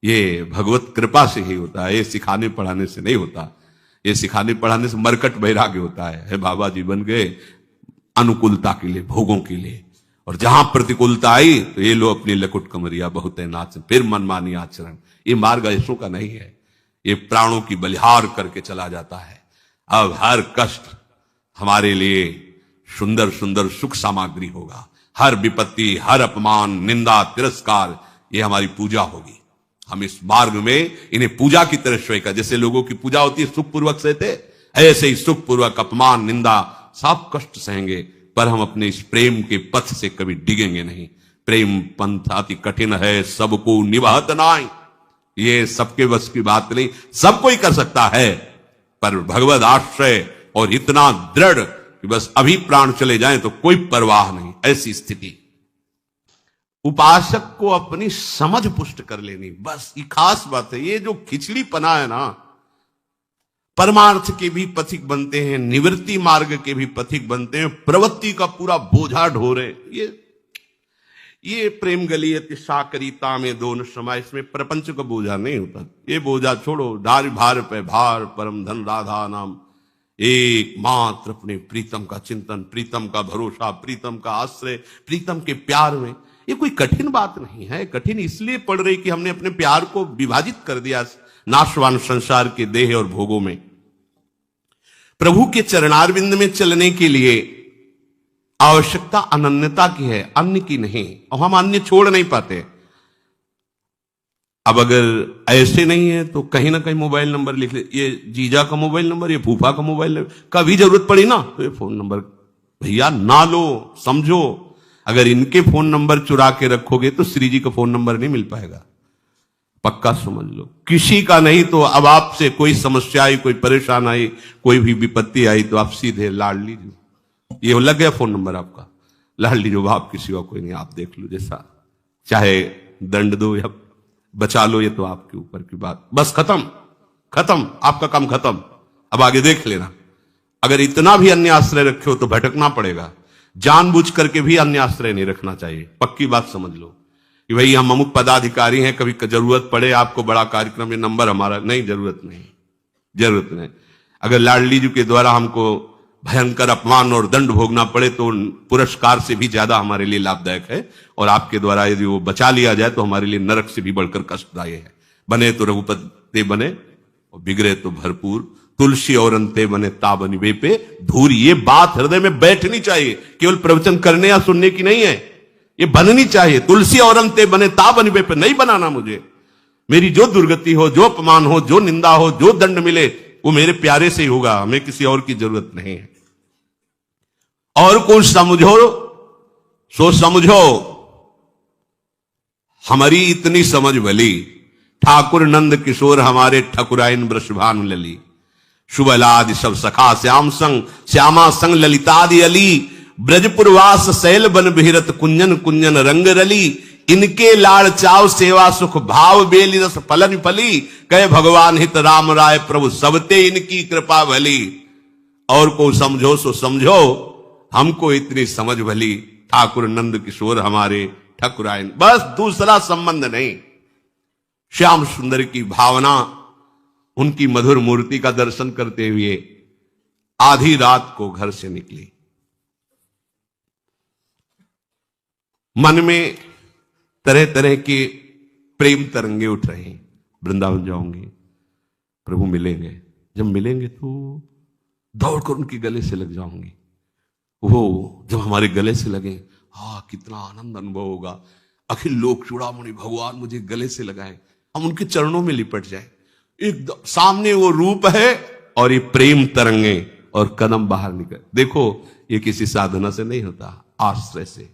S1: ये भगवत कृपा से ही होता है, ये सिखाने पढ़ाने से नहीं होता। ये सिखाने पढ़ाने से मरकट वैराग्य होता है। बाबा जी बन गए अनुकूलता के लिए, भोगों के लिए, और जहां प्रतिकूलता आई तो ये लो अपनी लकुट कमरिया बहुत है नाच, फिर मनमानी आचरण। ये मार्ग ऐसों का नहीं है, ये प्राणों की बलिहार करके चला जाता है। अब हर कष्ट हमारे लिए सुंदर सुंदर सुख सामग्री होगा। हर विपत्ति, हर अपमान, निंदा, तिरस्कार, ये हमारी पूजा होगी। हम इस मार्ग में इन्हें पूजा की तरह स्वीकार, जैसे लोगों की पूजा होती है सुखपूर्वक सहते, ऐसे ही सुखपूर्वक अपमान, निंदा, सब कष्ट सहेंगे, पर हम अपने इस प्रेम के पथ से कभी डिगेंगे नहीं। प्रेम पंथ अति कठिन है, सबको निभात नाई। ये सबके बस की बात नहीं, सब कोई कर सकता है, पर भगवद आश्रय और इतना दृढ़ कि बस अभी प्राण चले जाएं तो कोई परवाह नहीं, ऐसी स्थिति। उपासक को अपनी समझ पुष्ट कर लेनी, बस ये खास बात है। ये जो खिचड़ी पना है ना, परमार्थ के भी पथिक बनते हैं, निवृत्ति मार्ग के भी पथिक बनते हैं, प्रवृत्ति का पूरा बोझा ढोरे। ये प्रेम गली अति साकरीता में दोनों समय, इसमें प्रपंच का बोझा नहीं होता। ये बोझा छोड़ो, डार भार पे भार, परम धन राधा नाम, एकमात्र अपने प्रीतम का चिंतन, प्रीतम का भरोसा, प्रीतम का आश्रय, प्रीतम के प्यार में। ये कोई कठिन बात नहीं है। कठिन इसलिए पड़ रही कि हमने अपने प्यार को विभाजित कर दिया नाशवान संसार के देह और भोगों में। प्रभु के चरणारविंद में चलने के लिए आवश्यकता अनन्यता की है, अन्य की नहीं, और हम अन्य छोड़ नहीं पाते। अब अगर ऐसे नहीं है तो कहीं ना कहीं मोबाइल नंबर लिख ले, ये जीजा का मोबाइल नंबर, ये फूफा का मोबाइल नंबर, कभी जरूरत पड़ी ना तो ये फोन नंबर भैया ना लो, समझो। अगर इनके फोन नंबर चुरा के रखोगे तो श्री जी का फोन नंबर नहीं मिल पाएगा, पक्का समझ लो। किसी का नहीं तो अब आपसे कोई समस्या आई, कोई परेशान आई, कोई भी विपत्ति आई तो आप सीधे लाडली जो, ये लग गया फोन नंबर आपका, लाडली जो बाप किसी का कोई नहीं, आप देख लो जैसा चाहे दंड दो या बचा लो, ये तो आपके ऊपर की बात। बस खत्म खत्म, आपका काम खत्म, अब आगे देख लेना। अगर इतना भी अन्य आश्रय रखे हो तो भटकना पड़ेगा। जानबूझ करके भी अन्य आश्रय नहीं रखना चाहिए, पक्की बात समझ लो कि भाई हम अमुक पदाधिकारी हैं, कभी जरूरत पड़े आपको बड़ा कार्यक्रम, ये नंबर हमारा नहीं, जरूरत नहीं, जरूरत नहीं। अगर लाडली जी के द्वारा हमको भयंकर अपमान और दंड भोगना पड़े तो पुरस्कार से भी ज्यादा हमारे लिए लाभदायक है, और आपके द्वारा यदि वो बचा लिया जाए तो हमारे लिए नरक से भी बढ़कर कष्टदायी है। बने तो रघुपति बने और बिगड़े तो भरपूर, तुलसी और अंते बने ताबनि वे पे धूरी। ये बात हृदय में बैठनी चाहिए, केवल प्रवचन करने या सुनने की नहीं है, ये बननी चाहिए। तुलसी और अंते बने ताबनि वे पे, नहीं बनाना मुझे। मेरी जो दुर्गति हो, जो अपमान हो, जो निंदा हो, जो दंड मिले वो मेरे प्यारे से ही होगा, हमें किसी और की जरूरत नहीं है। और कौन समझो सो समझो, हमारी इतनी समझ भली, ठाकुर नंद किशोर हमारे ठकुराइन वृषभानु लली, शुभलादि सब सखा श्याम संग, श्यामा संग ललितादि अली, ब्रजपुरवास शैल बन बिहरत कुंजन कुंजन रंग रली, इनके लाड़ चाव सेवा सुख भाव बेली रस फलन फली, कहे भगवान हित राम राय प्रभु सबते इनकी कृपा भली। और को समझो सो समझो, हमको इतनी समझ भली, ठाकुर नंद किशोर हमारे ठकुराइन, बस दूसरा संबंध नहीं। श्याम सुंदर की भावना, उनकी मधुर मूर्ति का दर्शन करते हुए आधी रात को घर से निकली। मन में तरह तरह के प्रेम तरंगे उठ रहे हैं। वृंदावन जाऊंगी, प्रभु मिलेंगे, जब मिलेंगे तो दौड़कर उनके गले से लग जाऊंगी। वो जब हमारे गले से लगे, हाँ कितना आनंद अनुभव होगा। अखिल लोक चूड़ामणि भगवान मुझे गले से लगाए, हम उनके चरणों में लिपट जाए। एकदम सामने वो रूप है और ये प्रेम तरंगे, और कदम बाहर निकल। देखो ये किसी साधना से नहीं होता, आश्रय से।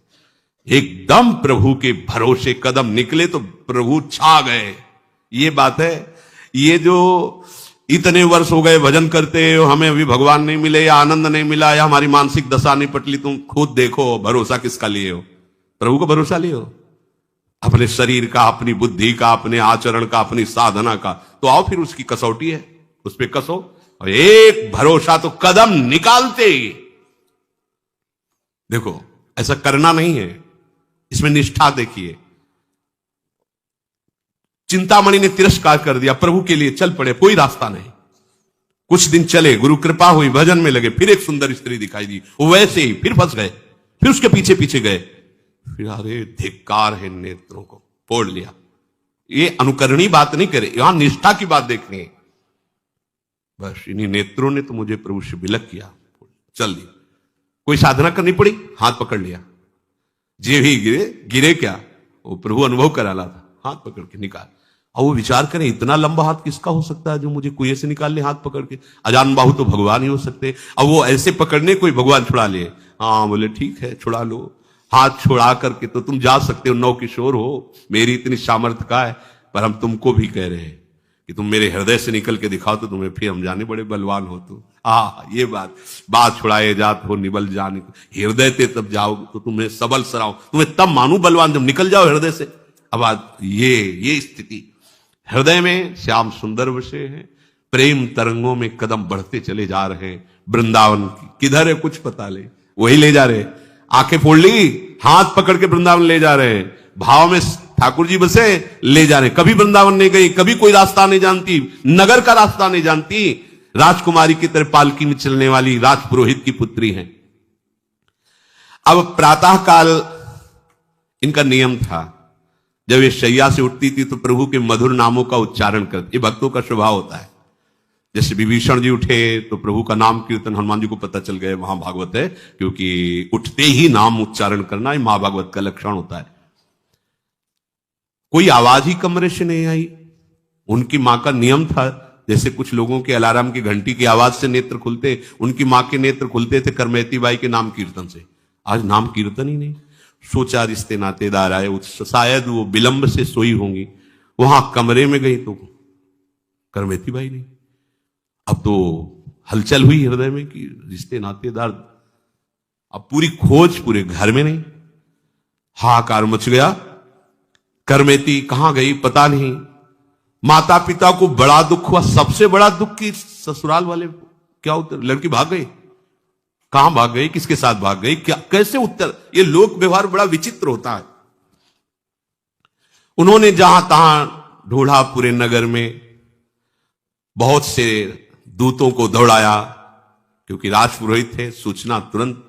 S1: एकदम प्रभु के भरोसे कदम निकले तो प्रभु छा गए, ये बात है। ये जो इतने वर्ष हो गए भजन करते हो, हमें अभी भगवान नहीं मिले या आनंद नहीं मिला या हमारी मानसिक दशा नहीं पटली, तुम खुद देखो भरोसा किसका लिए हो? प्रभु का भरोसा लिए हो, अपने शरीर का, अपनी बुद्धि का, अपने आचरण का, अपनी साधना का। तो आओ फिर उसकी कसौटी है, उस पर कसो। और एक भरोसा तो कदम निकालते ही देखो, ऐसा करना नहीं है, इसमें निष्ठा देखिए। चिंतामणि ने तिरस्कार कर दिया, प्रभु के लिए चल पड़े, कोई रास्ता नहीं। कुछ दिन चले, गुरु कृपा हुई, भजन में लगे, फिर एक सुंदर स्त्री दिखाई दी, वो वैसे ही फिर फंस गए, फिर उसके पीछे पीछे गए, फिर अरे धिक्कार है, नेत्रों को फोड़ लिया। ये अनुकरणीय बात नहीं करे, यहां निष्ठा की बात देखनी है। बस इन्हीं नेत्रों ने तो मुझे प्रभु से विलक किया, चल दी। कोई साधना करनी पड़ी, हाथ पकड़ लिया, जे भी गिरे, गिरे क्या, वो प्रभु अनुभव करा ला था, हाथ पकड़ के निकाल। और वो विचार करें, इतना लंबा हाथ किसका हो सकता है जो मुझे कुएं से निकाल ले हाथ पकड़ के? अजान बाहु तो भगवान ही हो सकते। अब वो ऐसे पकड़ने कोई भगवान छुड़ा ले? हाँ बोले ठीक है छुड़ा लो। हाथ छुड़ा करके तो तुम जा सकते हो, नौ किशोर हो, मेरी इतनी सामर्थ्य का है, पर हम तुमको भी कह रहे हैं कि तुम मेरे हृदय से निकल के दिखाओ तो तुम्हें फिर हम जाने बड़े बलवान हो। तो ये बात छुड़ाए जात हो निबल जाने, हृदय से तब जाओ तो तुम्हें सबल सराओ, तुम्हें तब मानू बलवान जब निकल जाओ हृदय से। अब ये स्थिति हृदय में श्याम सुंदर बसे हैं, प्रेम तरंगों में कदम बढ़ते चले जा रहे हैं। वृंदावन की किधर है कुछ पता ले, वही ले जा रहे। आंखें फोड़ ली, हाथ पकड़ के वृंदावन ले जा रहे हैं, भाव में ठाकुर जी बसे ले जा रहे हैं। कभी वृंदावन नहीं गई, कभी कोई रास्ता नहीं जानती, नगर का रास्ता नहीं जानती, राजकुमारी की तरह पालकी में चलने वाली राजपुरोहित की पुत्री हैं। अब प्रातः काल इनका नियम था, जब ये शैया से उठती थी तो प्रभु के मधुर नामों का उच्चारण करती। ये भक्तों का स्वभाव होता है। जैसे विभीषण जी उठे तो प्रभु का नाम कीर्तन, हनुमान जी को पता चल गया महाभागवत है, क्योंकि उठते ही नाम उच्चारण करना ये महाभागवत का लक्षण होता है। कोई आवाज ही कमरे से नहीं आई। उनकी मां का नियम था, जैसे कुछ लोगों के अलार्म की घंटी की आवाज से नेत्र खुलते, उनकी मां के नेत्र खुलते थे करमैती बाई के नाम कीर्तन से। आज नाम कीर्तन ही नहीं। सोचा रिश्ते नातेदार आए, शायद वो विलंब से सोई होंगी, वहां कमरे में गई तो करमैती बाई नहीं। अब तो हलचल हुई हृदय में कि रिश्ते नातेदार, अब पूरी खोज पूरे घर में नहीं, हाहाकार मच गया। करमैती कहां गई पता नहीं। माता पिता को बड़ा दुख हुआ, सबसे बड़ा दुख की ससुराल वाले क्या उत्तर, लड़की भाग गई, कहां भाग गई, किसके साथ भाग गई, क्या कैसे उत्तर। ये लोक व्यवहार बड़ा विचित्र होता है। उन्होंने जहां तहां ढूंढा पूरे नगर में, बहुत से दूतों को दौड़ाया, क्योंकि राजपुरोहित थे, सूचना तुरंत,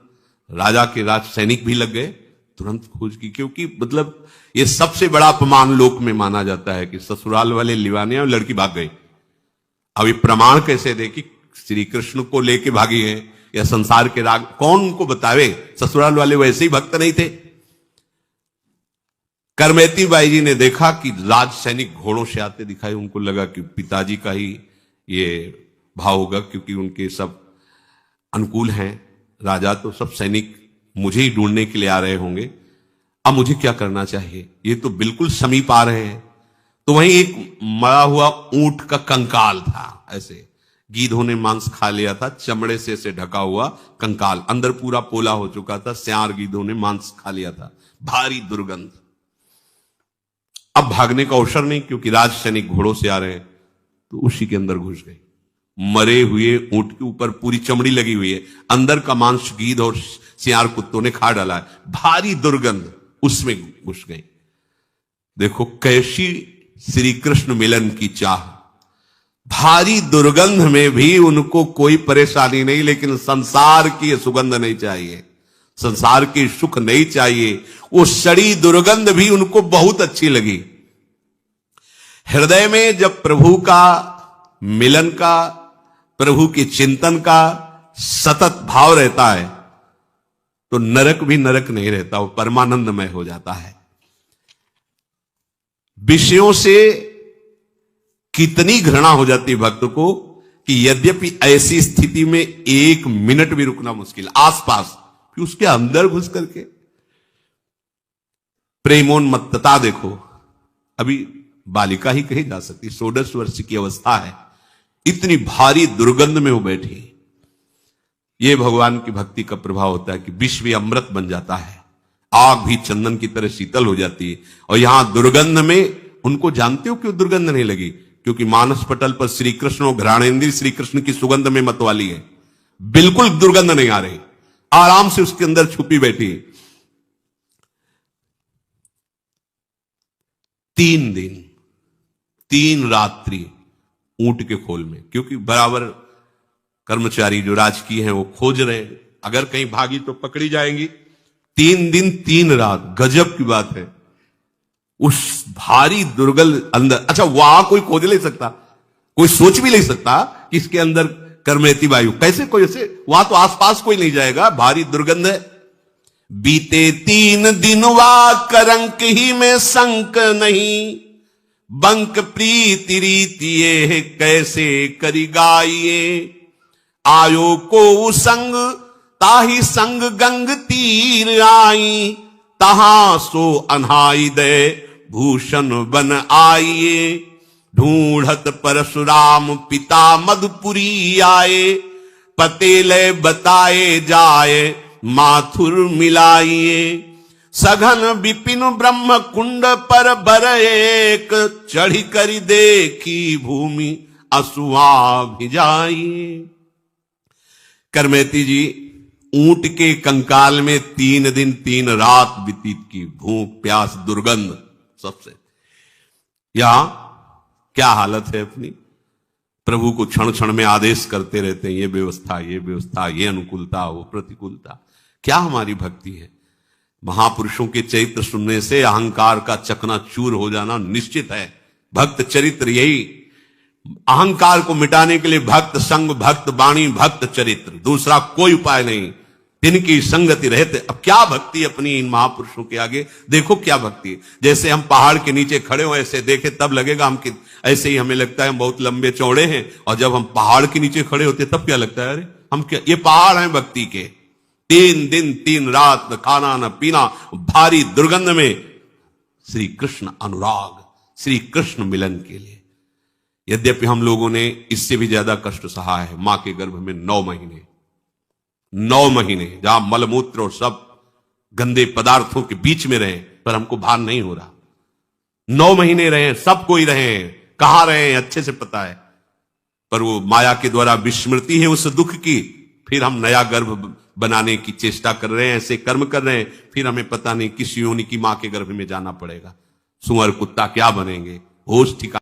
S1: राजा के राज सैनिक भी लग गए, तुरंत खोज की। क्योंकि मतलब ये सबसे बड़ा अपमान लोक में माना जाता है कि ससुराल वाले लिवाने और लड़की भाग गई। अब ये प्रमाण कैसे दे कि श्री कृष्ण को लेके भागी है या संसार के राग, कौन उनको बतावे। ससुराल वाले वैसे ही भक्त नहीं थे। करमैती बाई जी ने देखा कि राज सैनिक घोड़ों से आते दिखाई। उनको लगा कि पिताजी का ही ये भाव होगा, क्योंकि उनके सब अनुकूल हैं राजा, तो सब सैनिक मुझे ही ढूंढने के लिए आ रहे होंगे। अब मुझे क्या करना चाहिए, ये तो बिल्कुल समीप आ रहे हैं। तो वहीं एक मरा हुआ ऊंट का कंकाल था, ऐसे गीधों ने मांस खा लिया था, चमड़े से ऐसे ढका हुआ कंकाल, अंदर पूरा पोला हो चुका था, स्यार गीधों ने मांस खा लिया था, भारी दुर्गंध। अब भागने का अवसर नहीं, क्योंकि राज सैनिक घोड़ों से आ रहे हैं, तो उसी के अंदर घुस गई। मरे हुए ऊंट के ऊपर पूरी चमड़ी लगी हुई है, अंदर का मांस गीध और सियार कुत्तों ने खा डाला है, भारी दुर्गंध, उसमें घुस गई। देखो कैसी श्री कृष्ण मिलन की चाह। भारी दुर्गंध में भी उनको कोई परेशानी नहीं, लेकिन संसार की सुगंध नहीं चाहिए, संसार की सुख नहीं चाहिए। वो सड़ी दुर्गंध भी उनको बहुत अच्छी लगी। हृदय में जब प्रभु का मिलन का, प्रभु के चिंतन का सतत भाव रहता है, तो नरक भी नरक नहीं रहता, वो परमानंदमय हो जाता है। विषयों से कितनी घृणा हो जाती है भक्त को कि यद्यपि ऐसी स्थिति में एक मिनट भी रुकना मुश्किल, आसपास कि उसके अंदर घुस करके प्रेमोन्मत्तता देखो। अभी बालिका ही कही जा सकती, 16 वर्ष की अवस्था है, इतनी भारी दुर्गंध में वो बैठी। ये भगवान की भक्ति का प्रभाव होता है कि विष भी अमृत बन जाता है, आग भी चंदन की तरह शीतल हो जाती है। और यहां दुर्गंध में उनको जानते हो क्यों दुर्गंध नहीं लगी, क्योंकि मानस पटल पर श्री कृष्ण और घ्राणेंद्र श्री कृष्ण की सुगंध में मतवाली है, बिल्कुल दुर्गंध नहीं आ रही, आराम से उसके अंदर छुपी बैठी। 3 दिन 3 रात्रि ऊंट के खोल में, क्योंकि बराबर कर्मचारी जो राजकीय हैं वो खोज रहे हैं, अगर कहीं भागी तो पकड़ी जाएंगी। 3 दिन 3 रात, गजब की बात है। उस भारी दुर्गंध अंदर, अच्छा वहां कोई खोज नहीं सकता, कोई सोच भी नहीं सकता कि इसके अंदर करमैती वायु कैसे, कोई ऐसे वहां तो आसपास कोई नहीं जाएगा, भारी दुर्गंध है। बीते 3 दिन वा करंक ही में संक नहीं, बंक प्रीति रीति ये कैसे करी गाइए। आयो को संग ताही संग गंग तीर आई, तहां सो अनहाई दे भूषण बन आइए। ढूंढत परशुराम पिता मधुपुरी आए, पतेले बताए जाए माथुर मिलाइए। सघन विपिन ब्रह्म कुंड पर बर एक, चढ़ी करी देखी भूमि असुआ भिजाइए। करमैती जी ऊंट के कंकाल में 3 दिन 3 रात व्यतीत की, भूख प्यास दुर्गंध सबसे। यहां क्या हालत है अपनी, प्रभु को क्षण क्षण में आदेश करते रहते हैं, ये व्यवस्था ये व्यवस्था, ये अनुकूलता वो प्रतिकूलता। क्या हमारी भक्ति है? महापुरुषों के चरित्र सुनने से अहंकार का चकनाचूर हो जाना निश्चित है। भक्त चरित्र यही, अहंकार को मिटाने के लिए भक्त संग, भक्त वाणी, भक्त चरित्र, दूसरा कोई उपाय नहीं। तिनकी संगति रहते। अब क्या भक्ति अपनी इन महापुरुषों के आगे, देखो क्या भक्ति है। जैसे हम पहाड़ के नीचे खड़े हो ऐसे देखे तब लगेगा हम कि ऐसे ही हमें लगता है हम बहुत लंबे चौड़े हैं, और जब हम पहाड़ के नीचे खड़े होते तब क्या लगता है, अरे हम क्या, ये पहाड़ हैं भक्ति के। 3 दिन 3 रात न खाना न पीना, भारी दुर्गंध में श्री कृष्ण अनुराग, श्री कृष्ण मिलन के लिए। यद्यपि हम लोगों ने इससे भी ज्यादा कष्ट सहा है। मां के गर्भ में 9 महीने जहां मलमूत्र और सब गंदे पदार्थों के बीच में रहे, पर हमको भान नहीं हो रहा। 9 महीने रहे, सब कोई रहे हैं, कहां रहे हैं अच्छे से पता है, पर वो माया के द्वारा विस्मृति है उस दुख की। फिर हम नया गर्भ बनाने की चेष्टा कर रहे हैं, ऐसे कर्म कर रहे हैं, फिर हमें पता नहीं किस योनि की मां के गर्भ में जाना पड़ेगा। सुअर कुत्ता क्या बनेंगे, होश ठिकाना